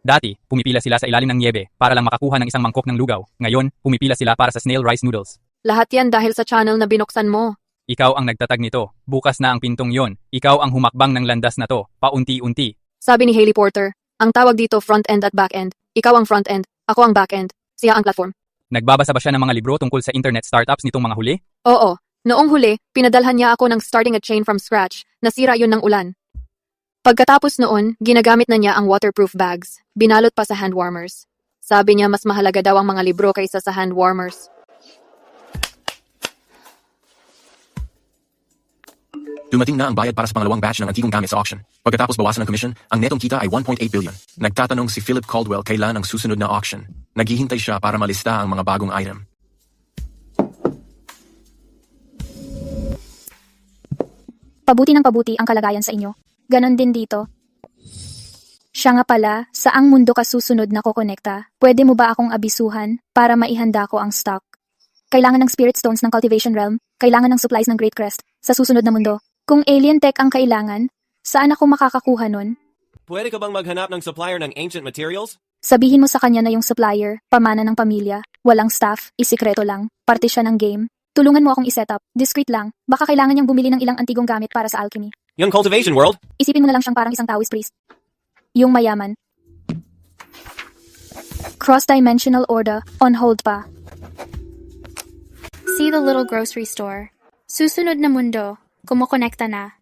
Dati, pumipila sila sa ilalim ng niebe para lang makakuha ng isang mangkok ng lugaw. Ngayon, pumipila sila para sa snail rice noodles. Lahat yan dahil sa channel na binuksan mo. Ikaw ang nagtatag nito. Bukas na ang pintong yon. Ikaw ang humakbang ng landas na to, paunti-unti. Sabi ni Hailey Porter, ang tawag dito front end at back end. Ikaw ang front end, ako ang back end. Siya ang platform. Nagbabasa ba siya ng mga libro tungkol sa internet startups nitong mga huli? Oo, noong huli, pinadalhan niya ako ng starting a chain from scratch. Nasira yun ng ulan. Pagkatapos noon, ginagamit na niya ang waterproof bags. Binalot pa sa hand warmers. Sabi niya mas mahalaga daw ang mga libro kaysa sa hand warmers. Dumating na ang bayad para sa pangalawang batch ng antigong gamit sa auction. Pagkatapos bawasan ng commission, ang netong kita ay 1.8 billion. Nagtatanong si Philip Caldwell kailan ang susunod na auction. Naghihintay siya para malista ang mga bagong item. Pabuti ng pabuti ang kalagayan sa inyo. Ganon din dito. Siya nga pala, saang mundo ka susunod na kokonekta? Pwede mo ba akong abisuhan para maihanda ko ang stock? Kailangan ng spirit stones ng cultivation realm, kailangan ng supplies ng Great Crest, sa susunod na mundo. Kung alien tech ang kailangan, saan ako makakakuha nun? Pwede ka bang maghanap ng supplier ng ancient materials? Sabihin mo sa kanya na yung supplier, pamana ng pamilya, walang staff, isikreto lang, parte siya ng game. Tulungan mo akong iset up, discreet lang, baka kailangan niyang bumili ng ilang antigong gamit para sa alchemy. Young Cultivation World, Isipin mo na lang siyang parang isang Taoist priest. Yung mayaman. Cross-dimensional order, on hold pa. See the little grocery store. Susunod na mundo, kumukonekta na.